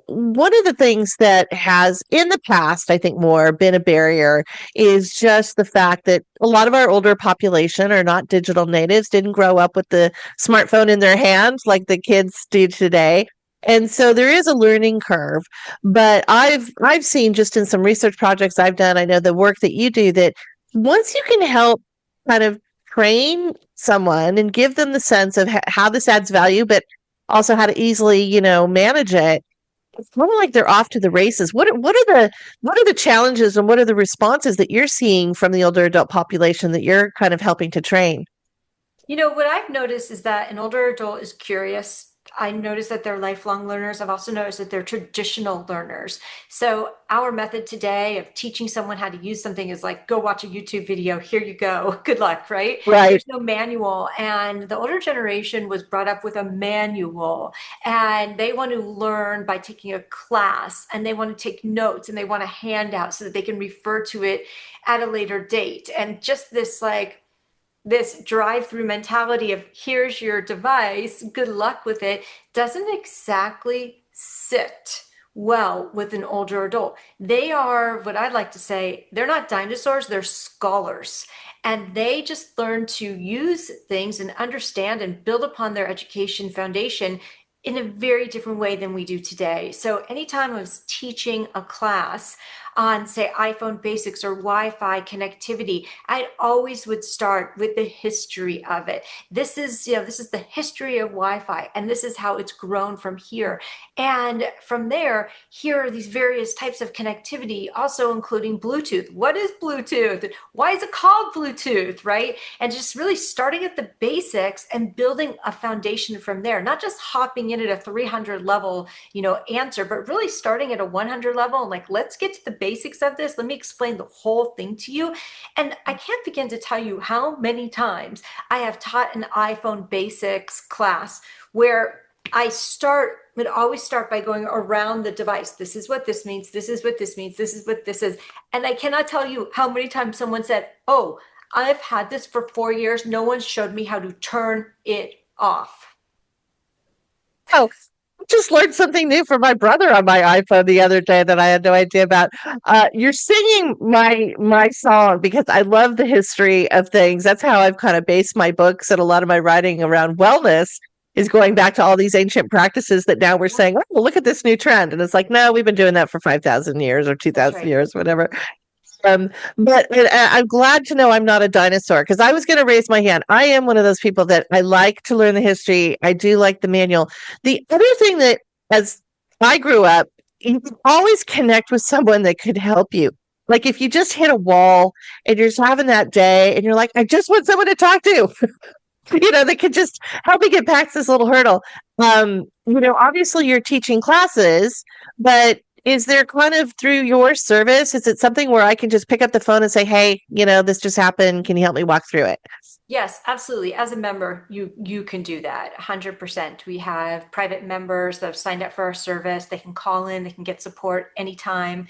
Speaker 1: one of the things that has in the past, I think more been a barrier is just the fact that a lot of our older population are not digital natives, didn't grow up with the smartphone in their hands like the kids do today. And so there is a learning curve, but I've seen just in some research projects I've done, I know the work that you do, that once you can help kind of train someone and give them the sense of how this adds value, but also how to easily, manage it, it's kind of like they're off to the races. What are the challenges and what are the responses that you're seeing from the older adult population that you're kind of helping to train?
Speaker 3: What I've noticed is that an older adult is curious. I noticed that they're lifelong learners. I've also noticed that they're traditional learners. So our method today of teaching someone how to use something is like, go watch a YouTube video. Here you go. Good luck, right?
Speaker 1: Right.
Speaker 3: There's no manual. And the older generation was brought up with a manual, and they want to learn by taking a class, and they want to take notes, and they want a handout so that they can refer to it at a later date. And just this drive-through mentality of here's your device, good luck with it, doesn't exactly sit well with an older adult. They are, what I'd like to say, they're not dinosaurs, they're scholars. And they just learn to use things and understand and build upon their education foundation in a very different way than we do today. So anytime I was teaching a class on, say, iPhone basics or Wi-Fi connectivity, I always would start with the history of it. This is the history of Wi-Fi, and this is how it's grown from here. And from there, here are these various types of connectivity, also including Bluetooth. What is Bluetooth? Why is it called Bluetooth, right? And just really starting at the basics and building a foundation from there, not just hopping in at a 300 level, answer, but really starting at a 100 level and like, let's get to the basics of this. Let me explain the whole thing to you. And I can't begin to tell you how many times I have taught an iPhone basics class where I would always start by going around the device. This is what this means. This is what this means. This is what this is. And I cannot tell you how many times someone said, oh, I've had this for 4 years. No one showed me how to turn it off.
Speaker 1: Oh, I just learned something new from my brother on my iPhone the other day that I had no idea about. You're singing my song because I love the history of things. That's how I've kind of based my books and a lot of my writing around wellness. is going back to all these ancient practices that now we're saying, oh, well, look at this new trend. And it's like, no, we've been doing that for 5,000 years or 2,000
Speaker 3: right.
Speaker 1: years, whatever. But I'm glad to know I'm not a dinosaur, because I was going to raise my hand. I am one of those people that I like to learn the history. I do like the manual. The other thing that, as I grew up, you could always connect with someone that could help you. Like if you just hit a wall and you're just having that day and you're like, I just want someone to talk to, that could just help me get past this little hurdle. Obviously you're teaching classes, but is there kind of through your service, is it something where I can just pick up the phone and say, hey, this just happened. Can you help me walk through it?
Speaker 3: Yes, absolutely. As a member, you can do that 100%. We have private members that have signed up for our service. They can call in, they can get support anytime,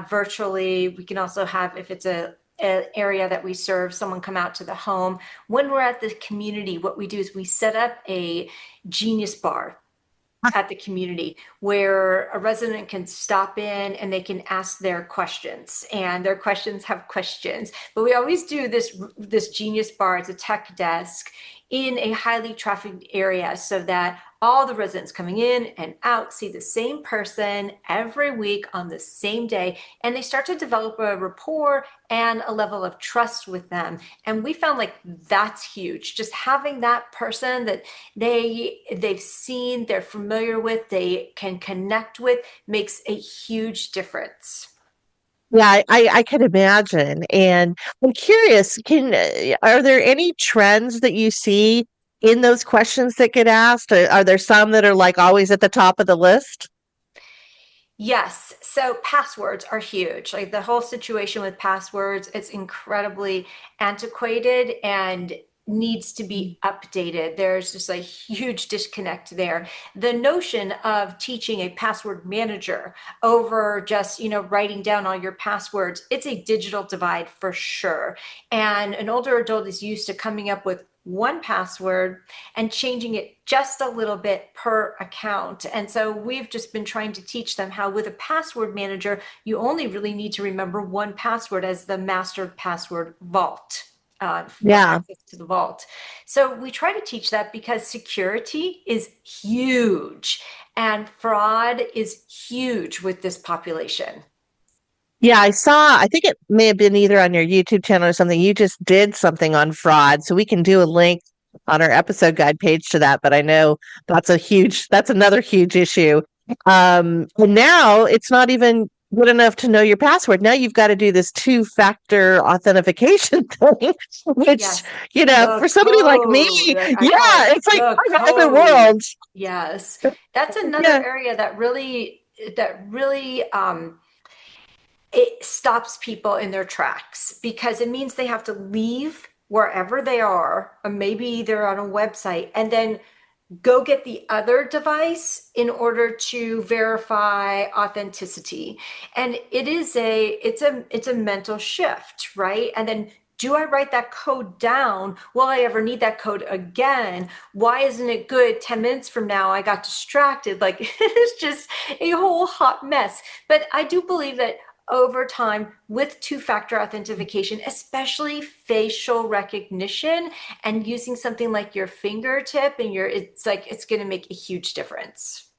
Speaker 3: virtually. We can also have, if it's an area that we serve, someone come out to the home. When we're at the community, what we do is we set up a genius bar at the community where a resident can stop in and they can ask their questions, and their questions have questions. But we always do this genius bar. It's a tech desk in a highly trafficked area so that all the residents coming in and out see the same person every week on the same day, and they start to develop a rapport and a level of trust with them. And we found like that's huge. Just having that person that they've seen, they're familiar with, they can connect with, makes a huge difference.
Speaker 1: Yeah, I can imagine. And I'm curious, are there any trends that you see in those questions that get asked? Are there some that are like always at the top of the list?
Speaker 3: Yes. So passwords are huge. Like the whole situation with passwords, it's incredibly antiquated and needs to be updated. There's just a huge disconnect there. The notion of teaching a password manager over just, writing down all your passwords, it's a digital divide for sure. And an older adult is used to coming up with one password and changing it just a little bit per account. And so we've just been trying to teach them how with a password manager, you only really need to remember one password as the master password vault. For access to the vault. So we try to teach that because security is huge and fraud is huge with this population.
Speaker 1: Yeah, I think it may have been either on your YouTube channel or something. You just did something on fraud. So we can do a link on our episode guide page to that. But I know that's another huge issue. And now it's not even good enough to know your password. Now you've got to do this two-factor authentication thing, which,
Speaker 3: Yes.
Speaker 1: for somebody like me, it's like another world.
Speaker 3: Yes. That's another area that really it stops people in their tracks, because it means they have to leave wherever they are, or maybe they're on a website, and then go get the other device in order to verify authenticity. And it's a mental shift, right? And then, do I write that code down? Will I ever need that code again? Why isn't it good 10 minutes from now? I got distracted. Like it's just a whole hot mess. But I do believe that over time, with two-factor authentication, especially facial recognition and using something like your fingertip and it's going to make a huge difference.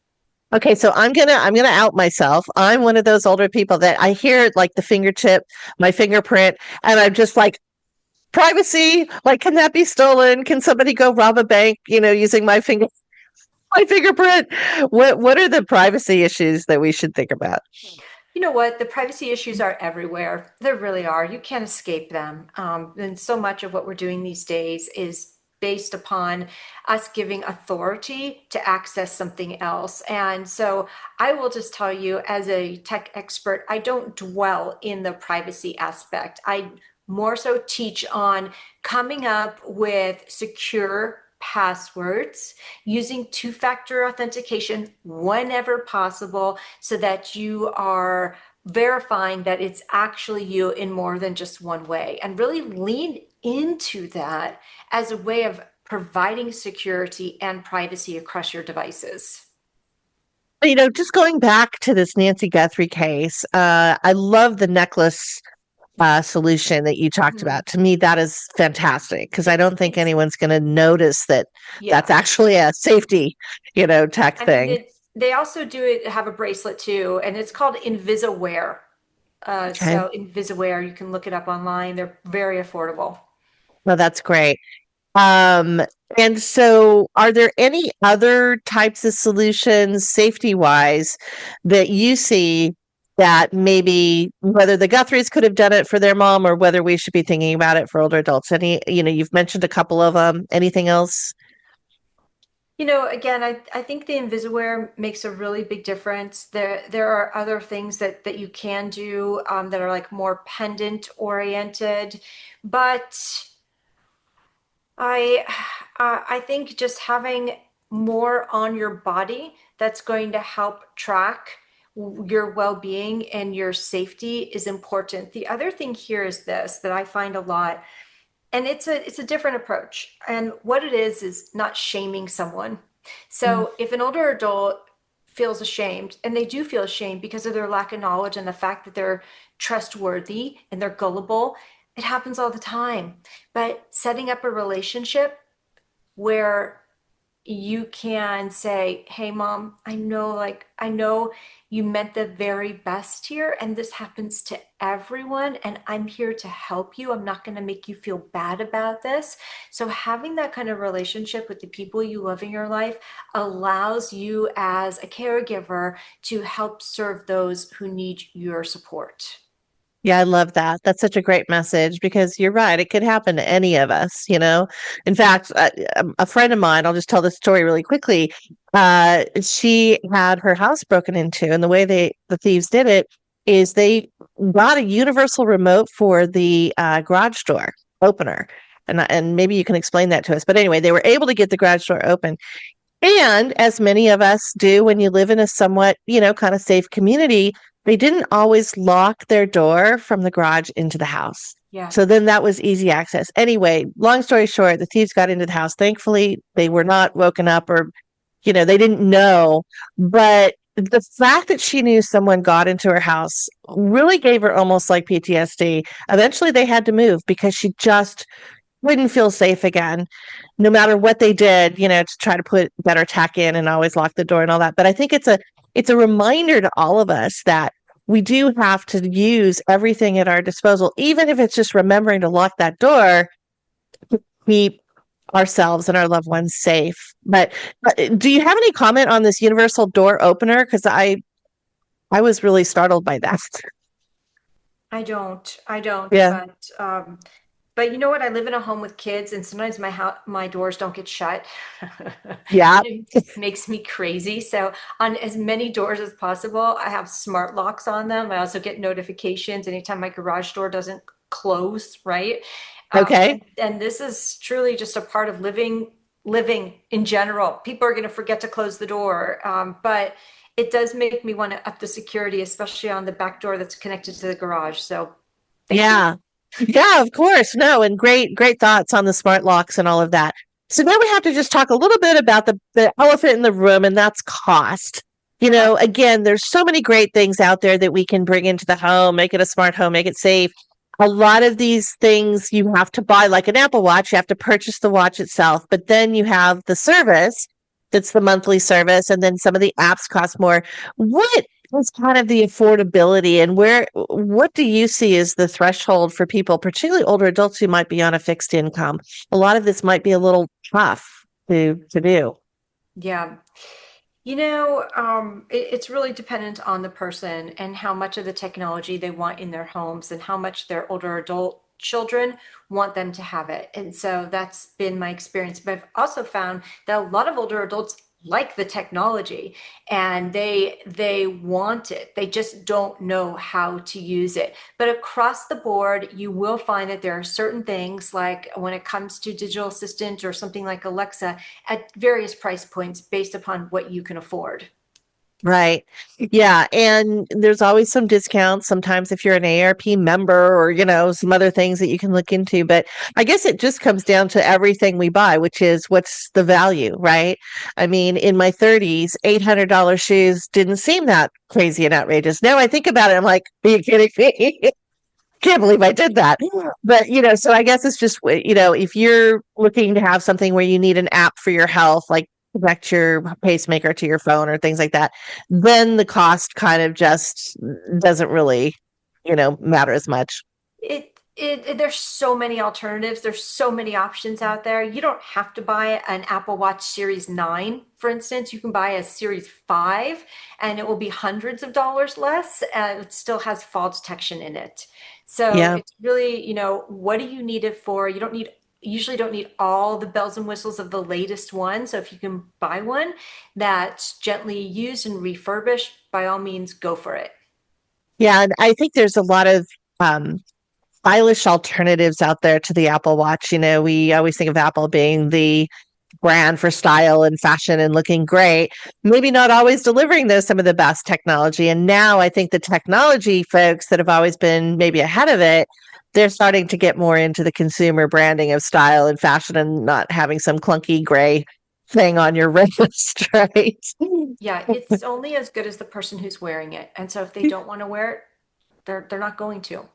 Speaker 1: Okay, so I'm gonna out myself. I'm one of those older people that I hear like the fingertip, my fingerprint, and I'm just like, privacy, like, can that be stolen? Can somebody go rob a bank, using my fingerprint? What are the privacy issues that we should think about?
Speaker 3: You know what? The privacy issues are everywhere. There really are. You can't escape them. And so much of what we're doing these days is based upon us giving authority to access something else. And so I will just tell you, as a tech expert, I don't dwell in the privacy aspect. I more so teach on coming up with secure passwords, using two-factor authentication whenever possible, so that you are verifying that it's actually you in more than just one way, and really lean into that as a way of providing security and privacy across your devices.
Speaker 1: Just going back to this Nancy Guthrie case, I love the necklace solution that you talked
Speaker 3: Mhm.
Speaker 1: about. To me, that is fantastic because I don't think
Speaker 3: It's-
Speaker 1: anyone's going to notice that
Speaker 3: yeah.
Speaker 1: that's actually a safety, tech
Speaker 3: I mean,
Speaker 1: thing.
Speaker 3: they also have a bracelet too, and it's called InvisiWare.
Speaker 1: Okay.
Speaker 3: So InvisiWare, you can look it up online. They're very affordable.
Speaker 1: Well, that's great. Um, and so are there any other types of solutions safety wise that you see that maybe whether the Guthries could have done it for their mom or whether we should be thinking about it for older adults? Any, you've mentioned a couple of them. Anything else?
Speaker 3: Again, I think the InvisiWare makes a really big difference. There are other things that you can do that are like more pendant oriented, but I think just having more on your body that's going to help track your well-being and your safety is important. The other thing here is this that I find a lot, and it's a different approach. And what it is not shaming someone. So if an older adult feels ashamed, and they do feel ashamed because of their lack of knowledge and the fact that they're trustworthy and they're gullible, it happens all the time. But setting up a relationship where you can say, hey, mom, I know you meant the very best here, and this happens to everyone, and I'm here to help you. I'm not going to make you feel bad about this. So having that kind of relationship with the people you love in your life allows you as a caregiver to help serve those who need your support.
Speaker 1: Yeah, I love that. That's such a great message because you're right. It could happen to any of us. In fact, a friend of mine, I'll just tell this story really quickly. She had her house broken into, and the way the thieves did it is they got a universal remote for the garage door opener. And maybe you can explain that to us. But anyway, they were able to get the garage door open. And as many of us do when you live in a somewhat, kind of safe community, they didn't always lock their door from the garage into the house.
Speaker 3: Yeah.
Speaker 1: So then that was easy access. Anyway, long story short, the thieves got into the house. Thankfully, they were not woken up or, they didn't know. But the fact that she knew someone got into her house really gave her almost like PTSD. Eventually, they had to move because she just wouldn't feel safe again, no matter what they did, to try to put better tech in and always lock the door and all that. But I think it's a reminder to all of us that we do have to use everything at our disposal, even if it's just remembering to lock that door to keep ourselves and our loved ones safe. But do you have any comment on this universal door opener? Because I was really startled by that.
Speaker 3: I don't,
Speaker 1: Yeah.
Speaker 3: but you know what? I live in a home with kids, and sometimes my doors don't get shut.
Speaker 1: Yeah.
Speaker 3: It makes me crazy. So on as many doors as possible, I have smart locks on them. I also get notifications anytime my garage door doesn't close, right?
Speaker 1: Okay.
Speaker 3: And this is truly just a part of living in general. People are going to forget to close the door, but it does make me want to up the security, especially on the back door that's connected to the garage. So thank you.
Speaker 1: Yeah. Yeah, of course. No, and great thoughts on the smart locks and all of that. So now we have to just talk a little bit about the elephant in the room, and that's cost. Again, there's so many great things out there that we can bring into the home, make it a smart home, make it safe. A lot of these things you have to buy, like an Apple Watch, you have to purchase the watch itself, but then you have the service that's the monthly service, and then some of the apps cost more. What is kind of the affordability, and what do you see as the threshold for people, particularly older adults who might be on a fixed income? A lot of this might be a little tough to do.
Speaker 3: Yeah. It's really dependent on the person and how much of the technology they want in their homes and how much their older adult children want them to have it. And so that's been my experience. But I've also found that a lot of older adults like the technology and they want it. They just don't know how to use it. But across the board, you will find that there are certain things, like when it comes to digital assistant or something like Alexa, at various price points based upon what you can afford.
Speaker 1: Right. Yeah. And there's always some discounts sometimes if you're an AARP member or, some other things that you can look into. But I guess it just comes down to everything we buy, which is what's the value, right? I mean, in my 30s, $800 shoes didn't seem that crazy and outrageous. Now I think about it, I'm like, are you kidding me? can't believe I did that. But, so I guess it's just, if you're looking to have something where you need an app for your health, like connect your pacemaker to your phone or things like that, then the cost kind of just doesn't really, matter as much.
Speaker 3: There's so many alternatives. There's so many options out there. You don't have to buy an Apple Watch Series 9, for instance. You can buy a Series 5 and it will be hundreds of dollars less. It still has fall detection in it. So it's really, what do you need it for? You usually don't need all the bells and whistles of the latest one. So if you can buy one that's gently used and refurbished, by all means, go for it.
Speaker 1: Yeah, and I think there's a lot of stylish alternatives out there to the Apple Watch. We always think of Apple being the brand for style and fashion and looking great, maybe not always delivering some of the best technology. And now I think the technology folks that have always been maybe ahead of it, they're starting to get more into the consumer branding of style and fashion and not having some clunky gray thing on your wrist, right?
Speaker 3: Yeah, it's only as good as the person who's wearing it. And so if they don't want to wear it, they're not going to.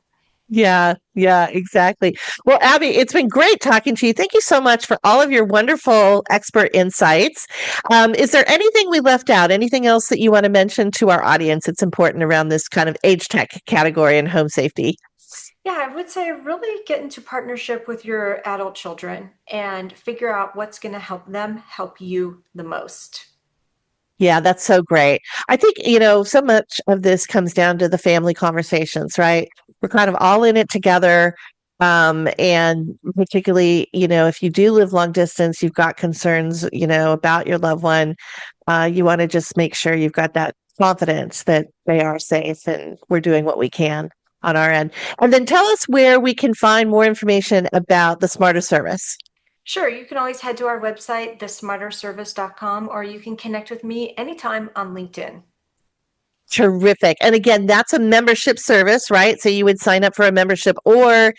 Speaker 1: Yeah, exactly. Well, Abbie, it's been great talking to you. Thank you so much for all of your wonderful expert insights. Is there anything we left out? Anything else that you want to mention to our audience that's important around this kind of AgeTech category and home safety?
Speaker 3: Yeah, I would say really get into partnership with your adult children and figure out what's going to help them help you the most.
Speaker 1: Yeah, that's so great. I think, so much of this comes down to the family conversations, right? We're kind of all in it together. And particularly, if you do live long distance, you've got concerns, about your loved one. You want to just make sure you've got that confidence that they are safe and we're doing what we can on our end. And then tell us where we can find more information about the Smarter service.
Speaker 3: Sure, you can always head to our website, thesmarterservice.com, or you can connect with me anytime on LinkedIn.
Speaker 1: Terrific. And again, that's a membership service, right? So you would sign up for a membership, or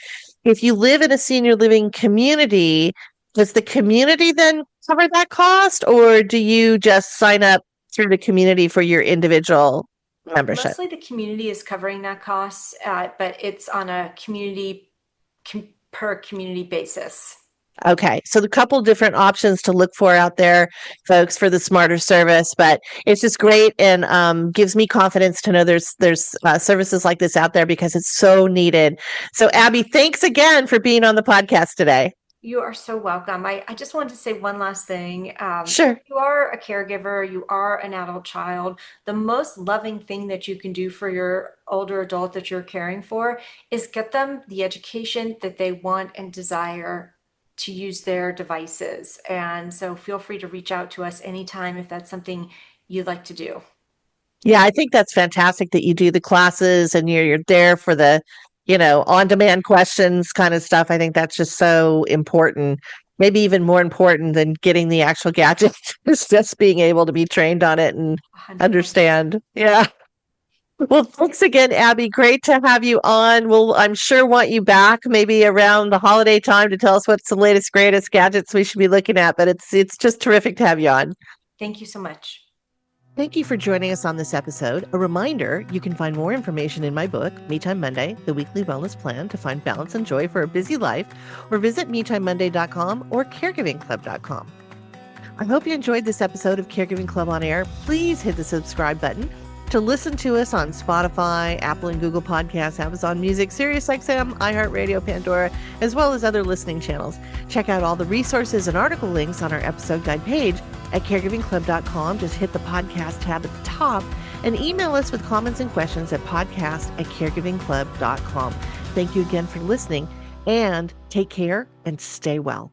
Speaker 1: if you live in a senior living community, does the community then cover that cost, or do you just sign up through the community for your individual membership?
Speaker 3: Mostly the community is covering that cost, but it's on a per community basis.
Speaker 1: Okay, so the couple different options to look for out there, folks, for the Smarter service, but it's just great and gives me confidence to know there's services like this out there because it's so needed. So, Abbie, thanks again for being on the podcast today.
Speaker 3: You are so welcome. I just wanted to say one last thing.
Speaker 1: Sure.
Speaker 3: If you are a caregiver, you are an adult child, the most loving thing that you can do for your older adult that you're caring for is get them the education that they want and desire to use their devices. And so feel free to reach out to us anytime if that's something you'd like to do.
Speaker 1: Yeah, I think that's fantastic that you do the classes and you're there for the, on-demand questions kind of stuff. I think that's just so important. Maybe even more important than getting the actual gadget is just being able to be trained on it and
Speaker 3: 100%.
Speaker 1: understand. Yeah. Well, thanks again, Abbie. Great to have you on. We'll, I'm sure, want you back maybe around the holiday time to tell us what's the latest, greatest gadgets we should be looking at. But it's just terrific to have you on.
Speaker 3: Thank you so much.
Speaker 1: Thank you for joining us on this episode. A reminder, you can find more information in my book, Me Time Monday, The Weekly Wellness Plan to Find Balance and Joy for a Busy Life, or visit MeTimeMonday.com or CaregivingClub.com. I hope you enjoyed this episode of Caregiving Club On Air. Please hit the subscribe button. To listen to us on Spotify, Apple and Google Podcasts, Amazon Music, SiriusXM, iHeartRadio, Pandora, as well as other listening channels. Check out all the resources and article links on our episode guide page at caregivingclub.com. Just hit the podcast tab at the top and email us with comments and questions at podcast@caregivingclub.com. Thank you again for listening and take care and stay well.